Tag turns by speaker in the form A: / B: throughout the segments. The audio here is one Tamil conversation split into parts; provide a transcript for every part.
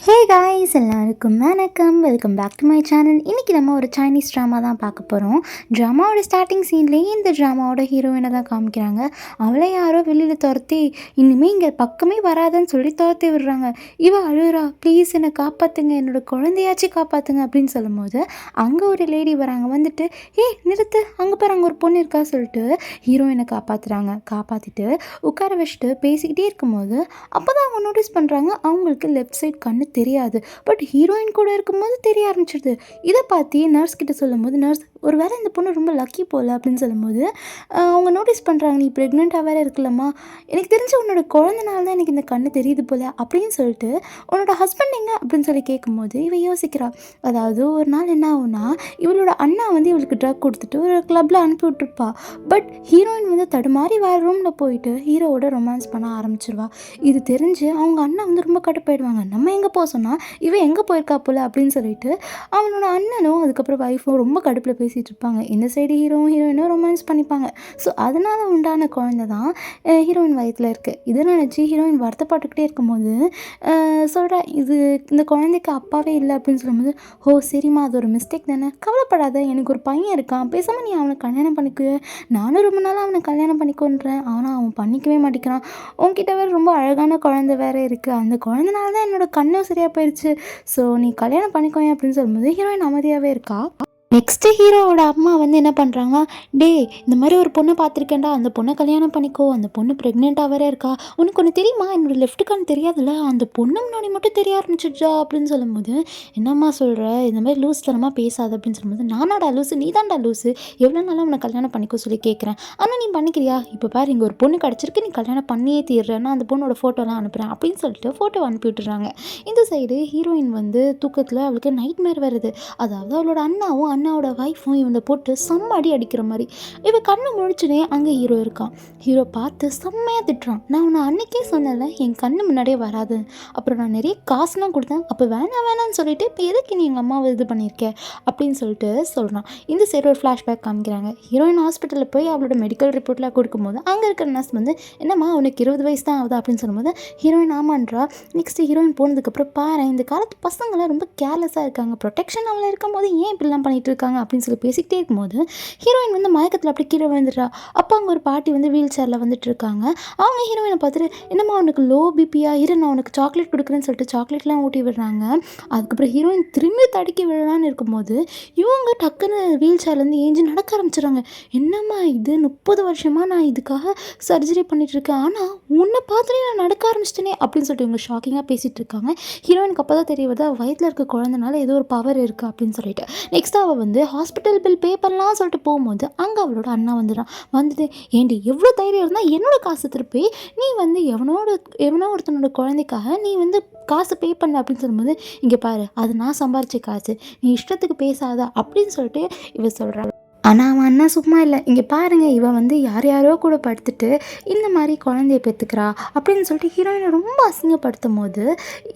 A: ஹே காய்ஸ் எல்லாருக்கும் வணக்கம், welcome back to my channel. இன்றைக்கி நம்ம ஒரு சைனீஸ் ட்ராமா தான் பார்க்க போகிறோம். ட்ராமாவோட ஸ்டார்டிங் சீன்லேயே இந்த ட்ராமாவோட ஹீரோயினை தான் காமிக்கிறாங்க. அவளை யாரோ வெளியில் துரத்தி இனிமேல் இங்கே பக்கமே வராதுன்னு சொல்லி துரத்தி விடுறாங்க. இவ அழுறா, ப்ளீஸ் என்னை காப்பாற்றுங்க, என்னோட குழந்தையாச்சும் காப்பாற்றுங்க அப்படின்னு சொல்லும்போது அங்கே ஒரு லேடி வராங்க. வந்துட்டு நிறுத்து, அங்கே பாரு அங்கே ஒரு பொண்ணு இருக்கா சொல்லிட்டு ஹீரோயினை காப்பாற்றிட்டு உட்கார வச்சுட்டு பேசிக்கிட்டே இருக்கும்போது அப்போ தான் அவங்க நோட்டீஸ் பண்ணுறாங்க அவங்களுக்கு லெஃப்ட் சைட் கண்ணு தெரியாது. பட் ஹீரோயின் கூட இருக்கும்போது தெரிய ஆரம்பிச்சிடுது. இதை பார்த்து நர்ஸ் கிட்ட சொல்லும்போது நர்ஸ் ஒரு வேளை இந்த பொண்ணு ரொம்ப லக்கி போல் அப்படின்னு சொல்லும்போது அவங்க நோட்டீஸ் பண்ணுறாங்க, நீ ப்ரெக்னெண்ட்டாக வேறு இருக்கலம்மா, எனக்கு தெரிஞ்ச உன்னோட குழந்தைனால தான் எனக்கு இந்த கண்ணு தெரியுது போல் அப்படின்னு சொல்லிட்டு உன்னோட ஹஸ்பண்ட் எங்கே அப்படின்னு சொல்லி கேட்கும்போது இவ யோசிக்கிறா. அதாவது ஒரு நாள் என்ன ஆகுனா இவளோட அண்ணா வந்து இவளுக்கு ட்ரக் கொடுத்துட்டு ஒரு கிளப்பில் அனுப்பி விட்டுருப்பா. பட் ஹீரோயின் வந்து தடுமாறி வேறு ரூமில் போயிட்டு ஹீரோவோட ரொமான்ஸ் பண்ண ஆரம்பிச்சிருவா. இது தெரிஞ்சு அவங்க அண்ணா வந்து ரொம்ப கடுப்பாயிடுவாங்க. நம்ம எங்கே போக சொன்னால் இவன் எங்கே போயிருக்கா போல் அப்படின்னு சொல்லிட்டு அவனோட அண்ணனும் அதுக்கப்புறம் ஒய்ஃபும் ரொம்ப கடுப்பில் பேசிகிட்டு இருப்பாங்க. இந்த சைடு ஹீரோயினும் ரொமான்ஸ் பண்ணிப்பாங்க. ஸோ அதனால் உண்டான குழந்தை தான் ஹீரோயின் வயத்தில் இருக்குது. இதை நினச்சி ஹீரோயின் வருத்தப்பட்டுக்கிட்டே இருக்கும்போது சொல்கிறா, இந்த குழந்தைக்கு அப்பாவே இல்லை அப்படின்னு சொல்லும்போது, சரிம்மா அது ஒரு மிஸ்டேக் தானே, கவலைப்படாத, எனக்கு ஒரு பையன் இருக்கான், பேசாமல் நீ அவனை கல்யாணம் பண்ணிக்குவே, நானும் ரொம்ப நாளாக அவனை கல்யாணம் பண்ணிக்கொன்றேன், ஆனால் அவன் பண்ணிக்கவே மாட்டேங்கிறான், உன்கிட்ட வேறு ரொம்ப அழகான குழந்தை வேறு இருக்குது, அந்த குழந்தைனால தான் என்னோட கண்ணும் சரியாக போயிடுச்சு, ஸோ நீ கல்யாணம் பண்ணிக்கோங்க அப்படின்னு சொல்லும்போது ஹீரோயின் அமைதியாகவே இருக்கா. நெக்ஸ்ட்டு ஹீரோவோட அம்மா வந்து என்ன பண்ணுறாங்க, இந்த மாதிரி ஒரு பொண்ணை பார்த்துருக்கேன்டா, அந்த பொண்ணை கல்யாணம் பண்ணிக்கோ, அந்த பொண்ணு ப்ரெக்னெண்ட்டாக வேற இருக்கா, உனக்கு ஒன்று தெரியுமா, என்னோடய லெஃப்ட் கண் தெரியாதுல்ல, அந்த பொண்ணு முன்னாடி மட்டும் தெரிய ஆரம்பிச்சிடுச்சா அப்படின்னு சொல்லும்போது, என்னம்மா சொல்கிற, இந்த மாதிரி லூஸ் தரமாக பேசாது அப்படின்னு சொல்லும்போது, நானாடா லூஸு, நீ தான்டா லூஸு, எவ்வளோ நாளாக உன்னை கல்யாணம் பண்ணிக்கோ சொல்லி கேட்குறேன், ஆனால் நீ பண்ணிக்கிறியா, இப்போ பாரு இங்கே ஒரு பொண்ணு கிடச்சிருக்கு, நீ கல்யாணம் பண்ணியே தீர்றேன்னா அந்த பொண்ணோட ஃபோட்டோலாம் அனுப்புகிறேன் அப்படின்னு சொல்லிட்டு ஃபோட்டோ அனுப்பி விட்டுறாங்க. இந்த சைடு ஹீரோயின் வந்து தூக்கத்தில் அவளுக்கு நைட் மேர் வருது. அதாவது அவளோட அண்ணாவோட வைஃபும் இவனை போட்டு செம்ம அடிக்கிற மாதிரி. இவன் கண்ணு முழிச்சுனே அங்கே ஹீரோ இருக்கான். ஹீரோ பார்த்து செம்மையாக திட்டுறான், நான் உன்னை அன்னைக்கே சொன்னல என் கண்ணு முன்னாடியே வராது, அப்புறம் நான் நிறைய காசுலாம் கொடுத்தேன், அப்போ வேணான்னு சொல்லிட்டு இப்போ எதுக்கு நீ எங்கள் அம்மாவை இது பண்ணியிருக்க அப்படின்னு சொல்லிட்டு சொல்கிறான். இந்த சைடு ஒரு ஃப்ளாஷ்பேக் காமிக்கிறாங்க. ஹீரோயின் ஹாஸ்பிட்டலில் போய் அவளோட மெடிக்கல் ரிப்போர்ட்லாம் கொடுக்கும்போது அங்கே இருக்கிற நர்ஸ் வந்து, என்னம்மா உனக்கு 20 வயசு தான் ஆகுது அப்படின்னு சொல்லும்போது ஹீரோயின் ஆமான்றா. நெக்ஸ்ட்டு ஹீரோயின் போனதுக்கப்புறம் பாரு, இந்த காலத்து பசங்களாம் ரொம்ப கேர்லெஸ்ஸாக இருக்காங்க, ப்ரொடெக்ஷன் அவளை இருக்கும் போது ஏன் இப்படிலாம் பண்ணிட்டு இருக்காங்க அப்படின்னு சொல்லி பேசிக்கிட்டே இருக்கும்போது ஹீரோயின் வந்து மயக்கத்தில் அப்படி கீழே விழுந்துடுறா. அப்போ அங்கே ஒரு பாட்டி வந்து வீல் சேரில் வந்துட்டு இருக்காங்க. அவங்க ஹீரோயினை பார்த்துட்டு, என்னம்மா உனக்கு லோ பிபியா, நான் உனக்கு சாக்லேட் கொடுக்குறேன்னு சொல்லிட்டு சாக்லேட்லாம் ஊட்டி விடுறாங்க. அதுக்கப்புறம் ஹீரோயின் திரும்பி தடுக்கி விழலான்னு இருக்கும்போது இவங்க டக்குன்னு வீல் சேர்லேருந்து ஏஞ்சி நடக்க ஆரம்பிச்சிடுறாங்க. என்னம்மா இது, 30 வருஷமாக நான் இதுக்காக சர்ஜரி பண்ணிட்டு இருக்கேன், ஆனால் உன்னை பார்த்துட்டு நான் நடக்க ஆரம்பிச்சிட்டேனே அப்படின்னு சொல்லிட்டு இவங்க ஷாக்கிங்காக பேசிகிட்டு இருக்காங்க. ஹீரோயினுக்கு அப்போ தான் தெரிய வருது வயிற்றில் இருக்க குழந்தைனால ஏதோ ஒரு பவர் இருக்குது அப்படின்னு சொல்லிட்டு. நெக்ஸ்ட் அவள் வந்து ஹாஸ்பிட்டல் பில் பே பண்ணலாம் சொல்லிட்டு போகும்போது அங்கே அவளோட அண்ணா வந்துட்டு, ஏண்டி எவ்வளோ தைரியம் இருந்தால் என்னோட காசு திருப்பி நீ வந்து எவனோ ஒருத்தனோட குழந்தைக்காக நீ வந்து காசு பே பண்ண அப்படின்னு சொல்லும்போது, இங்கே பாரு அது நான் சம்பாரிச்ச காசு, நீ இஷ்டத்துக்கு பேசாத அப்படின்னு சொல்லிட்டு இவ சொல்கிறாள். ஆனால் அவன் அண்ணா சும்மா இல்லை, இங்கே பாருங்கள் இவன் வந்து யாரோ கூட படுத்துட்டு இந்த மாதிரி குழந்தைய பெற்றுக்கிறா அப்படின்னு சொல்லிட்டு ஹீரோயினை ரொம்ப அசிங்கப்படுத்தும் போது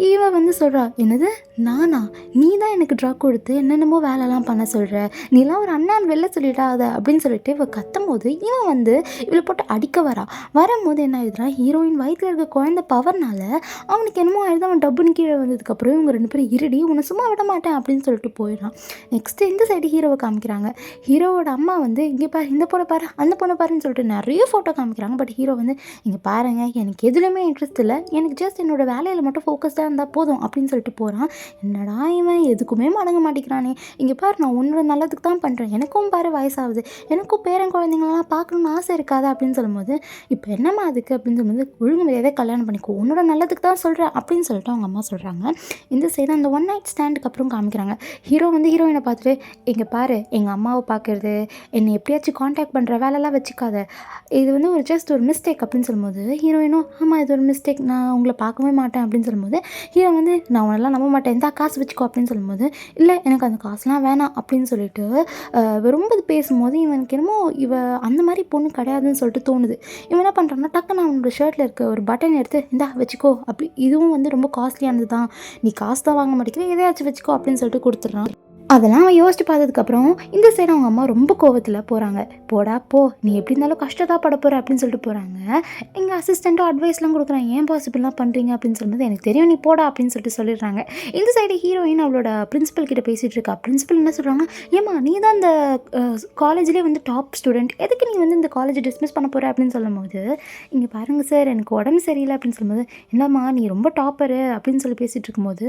A: இவன் வந்து சொல்கிறா, என்னது நானா, நீ தான் எனக்கு ட்ரக் கொடுத்து என்னென்னமோ வேலைலாம் பண்ண சொல்கிற, நீலாம் ஒரு அண்ணான் வெளில சொல்லிடாத அப்படின்னு சொல்லிட்டு இவன் கத்தும் போது இவன் வந்து இவளை போட்டு அடிக்க வரும்போது என்ன ஆயிடுறான், ஹீரோயின் வயிற்றில் இருக்க குழந்தை பவர்னால அவனுக்கு என்னமோ ஆயிடுது. அவன் டப்புன்னு கீழே வந்ததுக்கப்புறம் இவங்க 2 பேரும் இருடி உன்னை சும்மா விட மாட்டேன் அப்படின்னு சொல்லிட்டு போயிடறான். நெக்ஸ்ட்டு இந்த சைடு ஹீரோவை காமிக்கிறாங்க. ஹீரோவோட அம்மா வந்து, இங்கே பாரு இந்த பொண்ணை பாரு அந்த பொண்ணை பாருன்னு சொல்லிட்டு நிறைய ஃபோட்டோ காமிக்கிறாங்க. பட் ஹீரோ வந்து, இங்கே பாருங்க எனக்கு எதுலையுமே இன்ட்ரெஸ்ட் இல்லை, எனக்கு ஜஸ்ட் என்னோட வேலையில் மட்டும் ஃபோக்கஸ்டாக இருந்தால் போதும் அப்படின்னு சொல்லிட்டு போகிறான். என்னடா இவன் எதுக்குமே மடங்க மாட்டேங்கிறானே, இங்கே பாரு நான் உன்னோட நல்லதுக்கு தான் பண்ணுறேன், எனக்கும் பாரு வயசாகுது, எனக்கும் பேரன் குழந்தைங்களெலாம் பார்க்கணுன்னு ஆசை இருக்காது அப்படின்னு சொல்லும்போது, இப்போ என்னம்மா அதுக்கு அப்படின்னு சொல்லும்போது, ஒழுங்கு மரியாதை கல்யாணம் பண்ணிக்கோ, உன்னோட நல்லதுக்கு தான் சொல்கிறேன் அப்படின்னு சொல்லிட்டு அவங்க அம்மா சொல்கிறாங்க. இந்த சைடு அந்த 1 நைட் ஸ்டாண்டுக்கு அப்புறம் காமிக்கிறாங்க. ஹீரோ வந்து ஹீரோயினை பார்த்துட்டு, இங்கே பாரு எங்கள் அம்மாவை பார்க்குறது, என்னை எப்படியாச்சும் காண்டாக்ட் பண்ணுற வேலைலாம் வச்சுக்காத, இது வந்து ஜஸ்ட் ஒரு மிஸ்டேக் அப்படின்னு சொல்லும்போது ஹீரோயினும், ஆமாம் இது ஒரு மிஸ்டேக், நான் உங்களை பார்க்கவே மாட்டேன் அப்படின்னு சொல்லும்போது ஹீரோ வந்து, நான் உன்னெல்லாம் நம்ப மாட்டேன், இந்த காசு வச்சுக்கோ அப்படின்னு சொல்லும்போது, இல்லை எனக்கு அந்த காசுலாம் வேணாம் அப்படின்னு சொல்லிட்டு ரொம்ப பேசும்போது இவனுக்கு என்னமோ அந்த மாதிரி பொண்ணு கிடையாதுன்னு சொல்லிட்டு தோணுது. இவன் என்ன பண்ணுறான்னா டக்குன்னு அவனோட ஷர்ட்டில் இருக்க ஒரு பட்டன் எடுத்து, இந்தா வச்சுக்கோ, அப்படி இதுவும் வந்து ரொம்ப காஸ்ட்லியானது தான், நீ காசு தான் வாங்க மாட்டேங்கிற, எதையாச்சும் வச்சுக்கோ அப்படின்னு சொல்லிட்டு கொடுத்துட்றான். அதெல்லாம் அவன் யோசிச்சு பார்த்ததுக்கப்புறம் இந்த சைடு அவங்க அம்மா ரொம்ப கோவத்தில் போகிறாங்க. போடா போ, நீ எப்படி இருந்தாலும் கஷ்டத்தான் பட போகிற அப்படின்னு சொல்லிட்டு போகிறாங்க. எங்கள் அசிஸ்டண்ட்டும் அட்வைஸ்லாம் கொடுக்குறாங்க, ஏன் பாசிபிள்லாம் பண்ணுறீங்க அப்படின்னு சொல்லும்போது எனக்கு தெரியும் நீ போடா அப்படின்னு சொல்லிட்டு சொல்லிடுறாங்க. இந்த சைடு ஹீரோயின் அவளோட பிரின்சிபல் கிட்ட பேசிகிட்டு இருக்கா. பிரின்சிபல் என்ன சொல்கிறாங்க, ஏம்மா நீ தான் இந்த காலேஜ்லேயே வந்து டாப் ஸ்டூடெண்ட், எதுக்கு நீ வந்து இந்த காலேஜை டிஸ்மிஸ் பண்ண போகிற அப்படின்னு சொல்லும்போது, இங்கே பாருங்கள் சார் எனக்கு உடம்பு சரியில்லை அப்படின்னு சொல்லும்போது, இல்லைம்மா நீ ரொம்ப டாப்பரு அப்படின்னு சொல்லி பேசிகிட்டு இருக்கும்போது,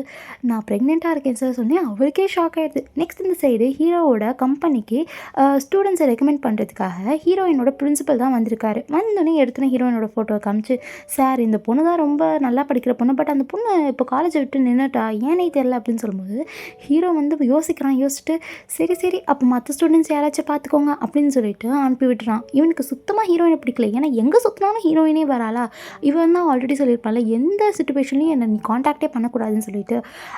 A: நான் ப்ரெக்னெண்ட்டாக இருக்கேன் சார் சொன்னேன். அவளுக்கே ஷாக் ஆகிடுது. நெக்ஸ்ட் இந்த சைடு ஹீரோவோட கம்பெனிக்கு ஸ்டூடெண்ட்ஸை ரெக்கமெண்ட் பண்ணுறதுக்காக ஹீரோயினோட பிரின்சிபல் தான் வந்திருக்காரு. வந்தோடனே எடுத்துன்னு ஹீரோயினோட ஃபோட்டோவை காமிச்சு, சார் இந்த பொண்ணு தான் ரொம்ப நல்லா படிக்கிற பொண்ணு, பட் அந்த பொண்ணு இப்போ காலேஜை விட்டு நின்றுட்டா, ஏனே தெரில அப்படின்னு சொல்லும்போது ஹீரோ வந்து யோசிச்சுட்டு சரி சரி அப்போ மற்ற ஸ்டூடெண்ட்ஸ் யாராச்சும் பார்த்துக்கோங்க அப்படின்னு சொல்லிட்டு அனுப்பி விட்டுறான். இவனுக்கு சுத்தமாக ஹீரோயினை பிடிக்கல. ஏன்னா எங்கே சுற்றினாலும் ஹீரோயினே வராளா, இவன் தான் ஆல்ரெடி சொல்லியிருப்பாள் எந்த சுச்சுவேஷன்லையும் என்னை நீ காண்டாக்டே பண்ணக்கூடாதுன்னு சொல்லிட்டு.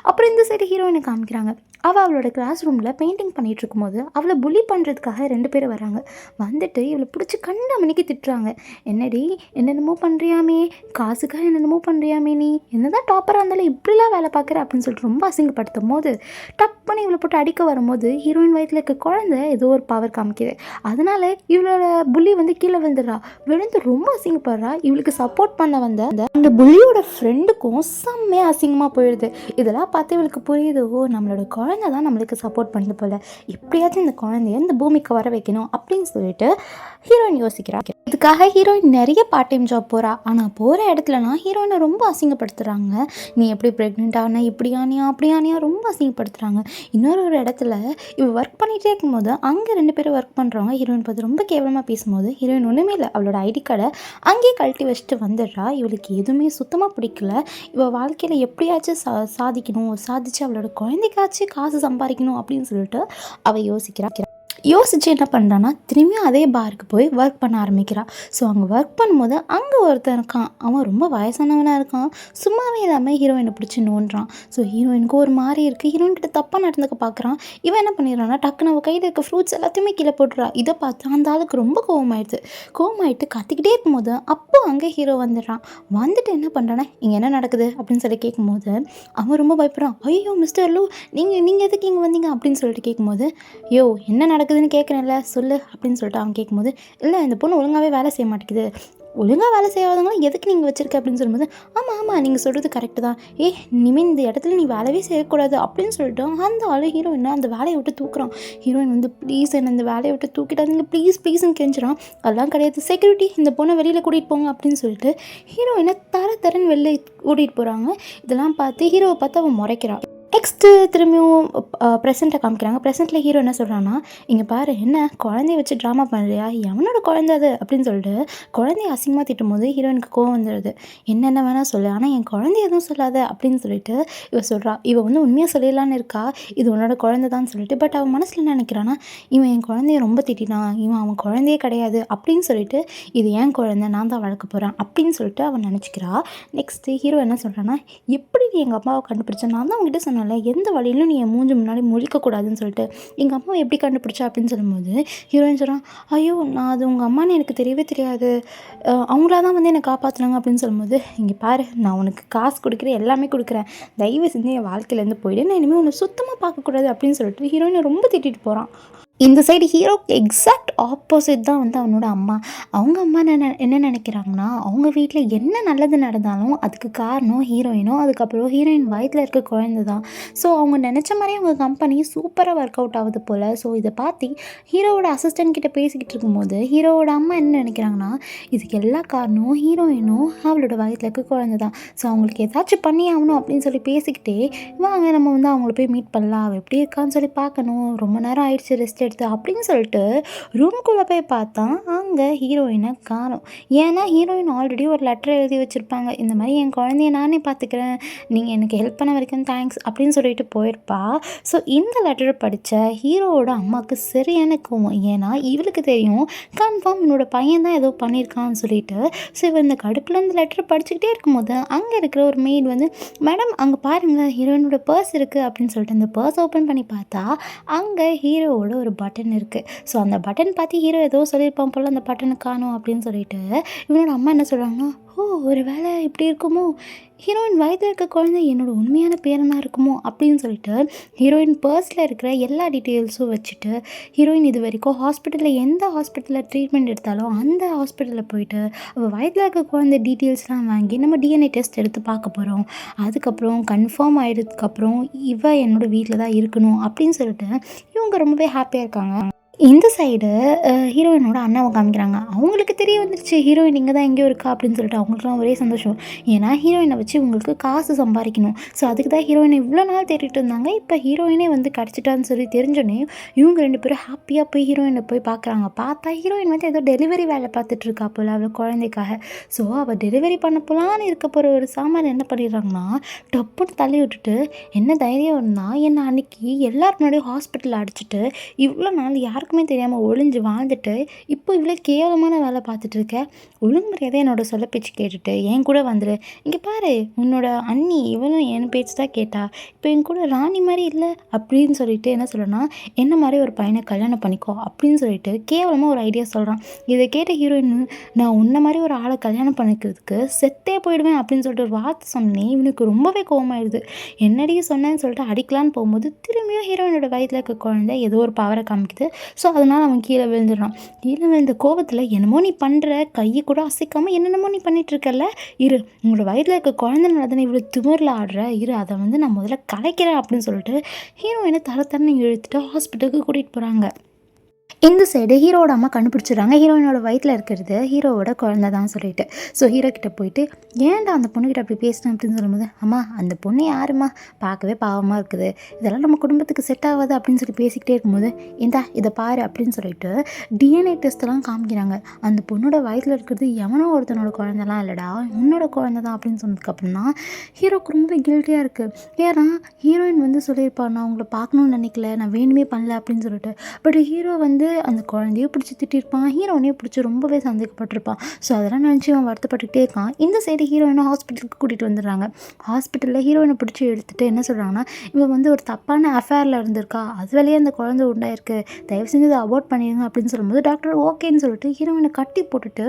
A: அப்புறம் இந்த சைடு ஹீரோயினை காமிக்கிறாங்க. அவளோட கிளாஸ் ரூமில் பெயிண்டிங் பண்ணிகிட்டு இருக்கும்போது அவளை புலி பண்ணுறதுக்காக 2 பேர் வராங்க. வந்துட்டு இவளை பிடிச்சி கண்ட மணிக்கு திட்டுறாங்க. என்னடி என்னென்னமோ பண்ணுறியாமே, காசுக்காக என்னென்னமோ பண்ணுறியாமே, நீ என்னதான் டாப்பராக இருந்தாலும் இப்படிலாம் வேலை பார்க்குற அப்படின்னு சொல்லிட்டு ரொம்ப அசிங்கப்படுத்தும் போது டப்புன்னு இவளை போட்டு அடிக்க வரும்போது ஹீரோயின் வயிற்றில் இருக்க குழந்தை ஏதோ ஒரு பவர் காமிக்குது. அதனால இவளோட புள்ளி வந்து கீழே விழுந்துடுறா. விழுந்து ரொம்ப அசிங்கப்படுறா. இவளுக்கு சப்போர்ட் பண்ண வந்த அந்த புள்ளியோட ஃப்ரெண்டுக்கும் செம்மையாக அசிங்கமாக போயிடுது. இதெல்லாம் பார்த்து இவளுக்கு புரியுது, ஓ நம்மளோட குழந்தை தான் நம்மளுக்கு சப்போர்ட் பண்ணது போல், எப்படியாச்சும் இந்த குழந்தைய இந்த பூமிக்கு வர வைக்கணும் அப்படின்னு சொல்லிட்டு ஹீரோயின் யோசிக்கிறாள். இதுக்காக ஹீரோயின் நிறைய பார்ட் டைம் ஜாப் போகிறா. ஆனால் போகிற இடத்துலலாம் ஹீரோயினை ரொம்ப அசிங்கப்படுத்துகிறாங்க. நீ எப்படி ப்ரெக்னென்ட் ஆனா, இப்படி ஆனியா அப்படி ஆனியா ரொம்ப அசிங்கப்படுத்துகிறாங்க. இன்னொரு இடத்துல இவ ஒர்க் பண்ணிகிட்டே இருக்கும்போது அங்கே 2 பேரும் ஒர்க் பண்ணுறவங்க ஹீரோயின் பார்த்து ரொம்ப கேவலமாக பேசும்போது ஹீரோயின் ஒன்றுமே இல்லை, அவளோட ஐடி கார்டை அங்கேயே கழட்டி வச்சுட்டு வந்துடுறா. இவளுக்கு எதுவுமே சுத்தமாக பிடிக்கல. இவள் வாழ்க்கையில் எப்படியாச்சும் சாதிக்கணும், சாதிச்சு அவளோட குழந்தைக்காச்சும் காசு சம்பாதிக்கணும் அப்படின்னு சொல்லிட்டு அவள் யோசிச்சு என்ன பண்ணுறான்னா திரும்பியும் அதே பாருக்கு போய் ஒர்க் பண்ண ஆரம்பிக்கிறாள். ஸோ அங்கே ஒர்க் பண்ணும்போது அங்கே ஒருத்தன் இருக்கான். அவன் ரொம்ப வயசானவனாக இருக்கான். சும்மாவே இல்லாமல் ஹீரோயினை பிடிச்சி நோண்டுறான். ஸோ ஹீரோயினுக்கு ஒரு மாதிரி இருக்குது. ஹீரோயின்கிட்ட தப்பாக நடந்துக்க பார்க்குறான். இவன் என்ன பண்ணிடுறான்னா டக்குன்னு அவள் கையில் இருக்க ஃப்ரூட்ஸ் எல்லாத்தையுமே கீழே போட்டுறா. இதை பார்த்து அந்த ஆளுக்கு ரொம்ப கோவமாயிடுத்து கத்திக்கிட்டே இருக்கும்போது அப்போ அங்கே ஹீரோ வந்துடுறான். வந்துட்டு என்ன பண்ணுறான்னா இங்கே என்ன நடக்குது அப்படின்னு சொல்லி கேட்கும்போது அவன் ரொம்ப பயப்படுறான். ஐயோ மிஸ்டர் லூ, நீங்கள் எதுக்கு இங்கே வந்தீங்க அப்படின்னு சொல்லிட்டு கேட்கும்போது, யோ என்ன நடக்குதுன்னு கேட்குறேன்ல சொல்லு அப்படின்னு சொல்லிட்டு அவன் கேட்கும்போது, இல்லை இந்த பொண்ணு ஒழுங்காகவே வேலை செய்ய மாட்டேங்குது, ஒழுங்காக வேலை செய்யாதவங்களாம் எதுக்கு நீங்கள் வச்சுருக்க அப்படின்னு சொல்லும்போது, ஆமாம் நீங்கள் சொல்கிறது கரெக்டு தான், இனிமேல் இந்த இடத்துல நீ வேலையே செய்யக்கூடாது அப்படின்னு சொல்லிட்டு அந்த ஆள் ஹீரோயினை அந்த வேலையை விட்டு தூக்குறான். ஹீரோயின் வந்து ப்ளீஸ் என்ன இந்த வேலையை விட்டு தூக்கிட்டாதீங்க ப்ளீஸ்ன்னு கெஞ்சுறான். அதெல்லாம் கிடையாது, செக்யூரிட்டி இந்த பொண்ணை வெளியில் கூட்டிகிட்டு போங்க அப்படின்னு சொல்லிட்டு ஹீரோயினை தரன்னு வெளில கூட்டிகிட்டு போகிறாங்க. இதெல்லாம் பார்த்து ஹீரோவை பார்த்து அவன் முறைக்கிறான். நெக்ஸ்ட்டு திரும்பியும் ப்ரெசென்ட்டை காமிக்கிறாங்க. ப்ரெசென்ட்டில் ஹீரோ என்ன சொல்கிறான்னா, இங்கே பாரு என்ன குழந்தைய வச்சு ட்ராமா பண்ணுறியா, எவனோட குழந்தை அது அப்படின்னு சொல்லிட்டு குழந்தைய அசிங்கமாக திட்டும் போது ஹீரோயினுக்கு கோவம் வந்துடுது. என்னென்ன வேணால் சொல்லு, ஆனால் என் குழந்தைய எதுவும் சொல்லாத அப்படின்னு சொல்லிட்டு சொல்கிறா. இவள் வந்து உண்மையாக சொல்லிடலான்னு இருக்கா, இது உன்னோட குழந்தை தான் சொல்லிட்டு. பட் அவன் மனசில் என்ன நினைக்கிறான்னா, இவன் என் குழந்தைய ரொம்ப திட்டினான், அவன் குழந்தையே கிடையாது அப்படின்னு சொல்லிட்டு இது ஏன் குழந்தை, நான் தான் வளர்க்க போகிறேன் அப்படின்னு சொல்லிட்டு அவன் நினச்சிக்கிறா. நெக்ஸ்ட்டு ஹீரோ என்ன சொல்கிறான்னா, எப்படி நீ எங்கள் அம்மாவை கண்டுபிடிச்சேன், நான் தான் அவங்ககிட்ட சொன்னேன் எந்த வழியிலும் நீ என் மூஞ்சி முன்னாடி முழிக்கக்கூடாதுன்னு சொல்லிட்டு எங்கள் அம்மா எப்படி கண்டுபிடிச்சா அப்படின்னு சொல்லும்போது ஹீரோயின் சொல்கிறான், ஐயோ நான் அது உங்கள் அம்மான்னு எனக்கு தெரியவே தெரியாது, அவங்களா தான் வந்து என்னை காப்பாற்றினாங்க அப்படின்னு சொல்லும்போது, இங்கே பாரு நான் உனக்கு காசு கொடுக்குறேன், எல்லாமே கொடுக்குறேன், தயவு செஞ்சு என் வாழ்க்கையிலேருந்து போயிடு, நான் இனிமேல் உன்னை சுத்தமாக பார்க்கக்கூடாது அப்படின்னு சொல்லிட்டு ஹீரோயினை ரொம்ப திட்டிட்டு போகிறான். இந்த சைடு ஹீரோக்கு எக்ஸாக்ட் ஆப்போசிட் தான் வந்து அவனோட அம்மா. அவங்க அம்மா என்ன நினைக்கிறாங்கன்னா, அவங்க வீட்டில் என்ன நல்லது நடந்தாலும் அதுக்கு காரணம் ஹீரோயினோ, அதுக்கப்புறம் ஹீரோயின் வயிற்றில் இருக்க குழந்தை தான். ஸோ அவங்க நினச்ச மாதிரி அவங்க கம்பெனி சூப்பராக ஒர்க் அவுட் ஆகுது போல். ஸோ இதை பார்த்து ஹீரோவோட அசிஸ்டன்ட் கிட்ட பேசிக்கிட்டு இருக்கும்போது ஹீரோவோட அம்மா என்ன நினைக்கிறாங்கன்னா, இதுக்கு எல்லா காரணம் ஹீரோயினும் அவளோட வயிற்றில் இருக்க குழந்தை தான். ஸோ அவங்களுக்கு ஏதாச்சும் பண்ணி ஆகணும் அப்படின்னு சொல்லி பேசிக்கிட்டே, வாங்க நம்ம வந்து அவங்கள போய் மீட் பண்ணலாம், அவள் எப்படி இருக்கான்னு சொல்லி பார்க்கணும், ரொம்ப நேரம் ஆயிடுச்சு ரெஸ்ட் எடுத்து அப்படின்னு சொல்லிட்டு ரூம்குள்ளே போய் பார்த்தா அங்கே ஹீரோயினை காணோம். ஏன்னா ஹீரோயின் ஆல்ரெடி ஒரு லெட்டர் எழுதி வச்சுருப்பாங்க, இந்த மாதிரி என் குழந்தைய நானே பார்த்துக்கிறேன், நீங்கள் எனக்கு ஹெல்ப் பண்ண வரைக்கும் தேங்க்ஸ் அப்படின்னு சொல்லிட்டு போயிருப்பா. ஸோ இந்த லெட்டரை படித்த ஹீரோவோட அம்மாவுக்கு சரியான கோவம். ஏன்னா இவளுக்கு தெரியும் கன்ஃபார்ம் என்னோட பையன் தான் ஏதோ பண்ணியிருக்கான்னு சொல்லிட்டு. ஸோ இவன் இந்த கடுப்பில் இந்த லெட்டரை படிச்சுக்கிட்டே இருக்கும்போது அங்கே இருக்கிற ஒரு மெய்ட் வந்து, மேடம் அங்கே பாருங்கள் ஹீரோயினோட பர்ஸ் இருக்குது அப்படின்னு சொல்லிட்டு அந்த பர்ஸ் ஓப்பன் பண்ணி பார்த்தா அங்கே ஹீரோவோட ஒரு பட்டன் இருக்குது. ஸோ அந்த பட்டன் பார்த்து ஹீரோ ஏதோ சொல்லியிருப்பான் போல், அந்த பட்டனை காணும் அப்படின்னு சொல்லிட்டு இவனோட அம்மா என்ன சொல்கிறாங்கன்னா, ஓ ஓ! ஒரு வேளை இப்படி இருக்குமோ? ஹீரோயின் வயத்துல இருக்க குழந்தை என்னோட உண்மையான பேரனா இருக்குமோ? அப்படின்னு சொல்லிட்டு ஹீரோயின் பர்ஸ்ல இருக்கிற எல்லா டீட்டெயில்ஸும் வச்சுட்டு, ஹீரோயின் இதுவரைக்கும் எந்த ஹாஸ்பிட்டல்ல ட்ரீட்மெண்ட் எடுத்தாலும், அந்த ஹாஸ்பிட்டல்ல போயிட்டு, அவ வயத்துல இருக்க குழந்தை டீட்டெயில்ஸ்லாம் வாங்கி நம்ம டிஎன்ஏ டெஸ்ட் எடுத்து பார்க்க போறோம். அதுக்கப்புறம் கன்ஃபார்ம் ஆயிடுதுக்கப்புறம், இவ என்னோட வீட்ல தான் இருக்கணும் அப்படின்னு சொல்லிட்டு, இவங்க ரொம்பவே ஹேப்பியா இருக்காங்க. இந்த சைடு ஹீரோயினோட அண்ணாவ காமிக்கிறாங்க. அவங்களுக்கு தெரிய வந்துருச்சு, ஹீரோயின் இங்க தான் எங்கேயோ இருக்கா அப்படின்னு சொல்லிட்டு. அவங்களுக்குலாம் ஒரே சந்தோஷம். ஏன்னா ஹீரோயின வச்சு இவங்களுக்கு காசு சம்பாரிக்கணும். ஸோ அதுக்கு தான் ஹீரோயின இவ்வளோ நாள் தேடிட்டு இருந்தாங்க. இப்போ ஹீரோயினே வந்து கிடச்சிட்டான்னு சொல்லி தெரிஞ்சோனே, இவங்க 2 பேரும் ஹாப்பியா போய் ஹீரோயின போய் பார்க்குறாங்க. பார்த்தா ஹீரோயின் வந்து ஏதோ டெலிவரி வேலை பார்த்துட்டு இருக்கா போல அவ குழந்தைக்காக. ஸோ அவ டெலிவரி பண்ண போலான்னு இருக்க போற ஒரு சாமான் என்ன பண்ணிடுறாங்கன்னா, டப்புன்னு தள்ளி விட்டுட்டு, என்ன தைரியம் இருந்தா என்ன அன்னைக்கு எல்லார் முன்னாடியும் ஹாஸ்பிட்டல்ல அடைச்சிட்டு, இவ்வளோ நாள் யாருக்குமே தெரியாமல் ஒளிஞ்சு வாழ்ந்துட்டு, இப்போ இவ்வளோ கேவலமான வேலை பார்த்துட்டு இருக்க. ஒழுங்கு மரியாதையா என்னோட சொல்ல பேச்சு கேட்டுட்டு என் கூட வந்துரு. இங்கே பாரு, உன்னோட அண்ணி இவளும் என் பேச்சு தான் கேட்டா. இப்போ என் கூட ராணி மாதிரி இல்லை அப்படின்னு சொல்லிட்டு என்ன சொல்கிறேன்னா, என்ன மாதிரி ஒரு பையனை கல்யாணம் பண்ணிக்கோ அப்படின்னு சொல்லிட்டு கேவலமாக ஒரு ஐடியா சொல்கிறான். இதை கேட்ட ஹீரோயின், நான் உன்ன மாதிரி ஒரு ஆளை கல்யாணம் பண்ணிக்கிறதுக்கு செத்தே போயிடுவேன் அப்படின்னு சொல்லிட்டு ஒரு வார்த்தை சொன்னேன். இவனுக்கு ரொம்பவே கோவமாயிடுது. என்னடி சொன்னேன்னு சொல்லிட்டு அடிக்கலான்னு போகும்போது, திரும்பியும் ஹீரோயினோட வயிற்றில் இருக்க குழந்தை ஏதோ ஒரு பவரை காமிக்குது. ஸோ அதனால் அவன் கீழே விழுந்துடுறான். கீழே விழுந்த கோவத்தில் என்னமோ நீ பண்ணுற, கையை கூட அசைக்காமல் என்னென்னமோ நீ பண்ணிகிட்ருக்கல, இரு உங்களோட வயிற்றில் இருக்க குழந்தைனால தானே இவ்வளோ திமிரில் ஆடுற, இரு அதை வந்து நான் முதல்ல கலைக்கிறேன் அப்படின்னு சொல்லிட்டு ஹீரோயினை தரத்தரன்னு இழுத்துட்டு ஹாஸ்பிட்டலுக்கு கூட்டிகிட்டு போகிறாங்க. இந்த சைடு ஹீரோவோட அம்மா கண்டுபிடிச்சிடுறாங்க, ஹீரோயினோட வயிற்றில் இருக்கிறது ஹீரோவோட குழந்தை தான் சொல்லிட்டு. ஸோ ஹீரோ கிட்ட போயிட்டு, ஏன்டா அந்த பொண்ணுக்கிட்ட அப்படி பேசினேன் அப்படின்னு சொல்லும்போது, அம்மா அந்த பொண்ணு யாரும்மா, பார்க்கவே பாவமாக இருக்குது, இதெல்லாம் நம்ம குடும்பத்துக்கு செட் ஆகாது அப்படின்னு சொல்லி பேசிக்கிட்டே இருக்கும்போது, இந்தா இதை பாரு அப்படின்னு சொல்லிட்டு டிஎன்ஏ டெஸ்ட்டெல்லாம் காமிக்கிறாங்க. அந்த பொண்ணோட வயிற்றில் இருக்கிறது எவனோ ஒருத்தனோட குழந்தைலாம் இல்லைடா, உன்னோட குழந்தை தான் அப்படின்னு சொன்னதுக்கப்புறம் தான் ஹீரோக்கு ரொம்ப கில்ட்டியாக இருக்குது. ஏன்னா ஹீரோயின் வந்து சொல்லியிருப்பா, நான் உங்களை பார்க்கணுன்னு நினைக்கல, நான் வேணுமே பண்ணல அப்படின்னு சொல்லிட்டு. பட் ஹீரோ வந்து அந்த குழந்தையும் பிடிச்சி திட்டிருப்பான், ஹீரோனையும் பிடிச்சி ரொம்பவே சந்தேகப்பட்டிருப்பான். ஸோ அதெல்லாம் நினச்சி அவன் வருத்தப்பட்டுக்கிட்டே இருக்கான். இந்த சைடு ஹீரோயினை ஹாஸ்பிட்டலுக்கு கூட்டிகிட்டு வந்துடுறாங்க. ஹாஸ்பிட்டலில் ஹீரோயினை பிடிச்சி எடுத்துகிட்டு என்ன சொல்கிறாங்கன்னா, இவன் வந்து ஒரு தப்பான அஃபேரில் இருந்திருக்கா, அது வழியே அந்த குழந்தை உண்டாயிருக்கு, தயவு செஞ்சு அதை அபோர்ட் பண்ணிடுங்க அப்படின்னு சொல்லும்போது, டாக்டர் ஓகேன்னு சொல்லிட்டு ஹீரோயினை கட்டி போட்டுட்டு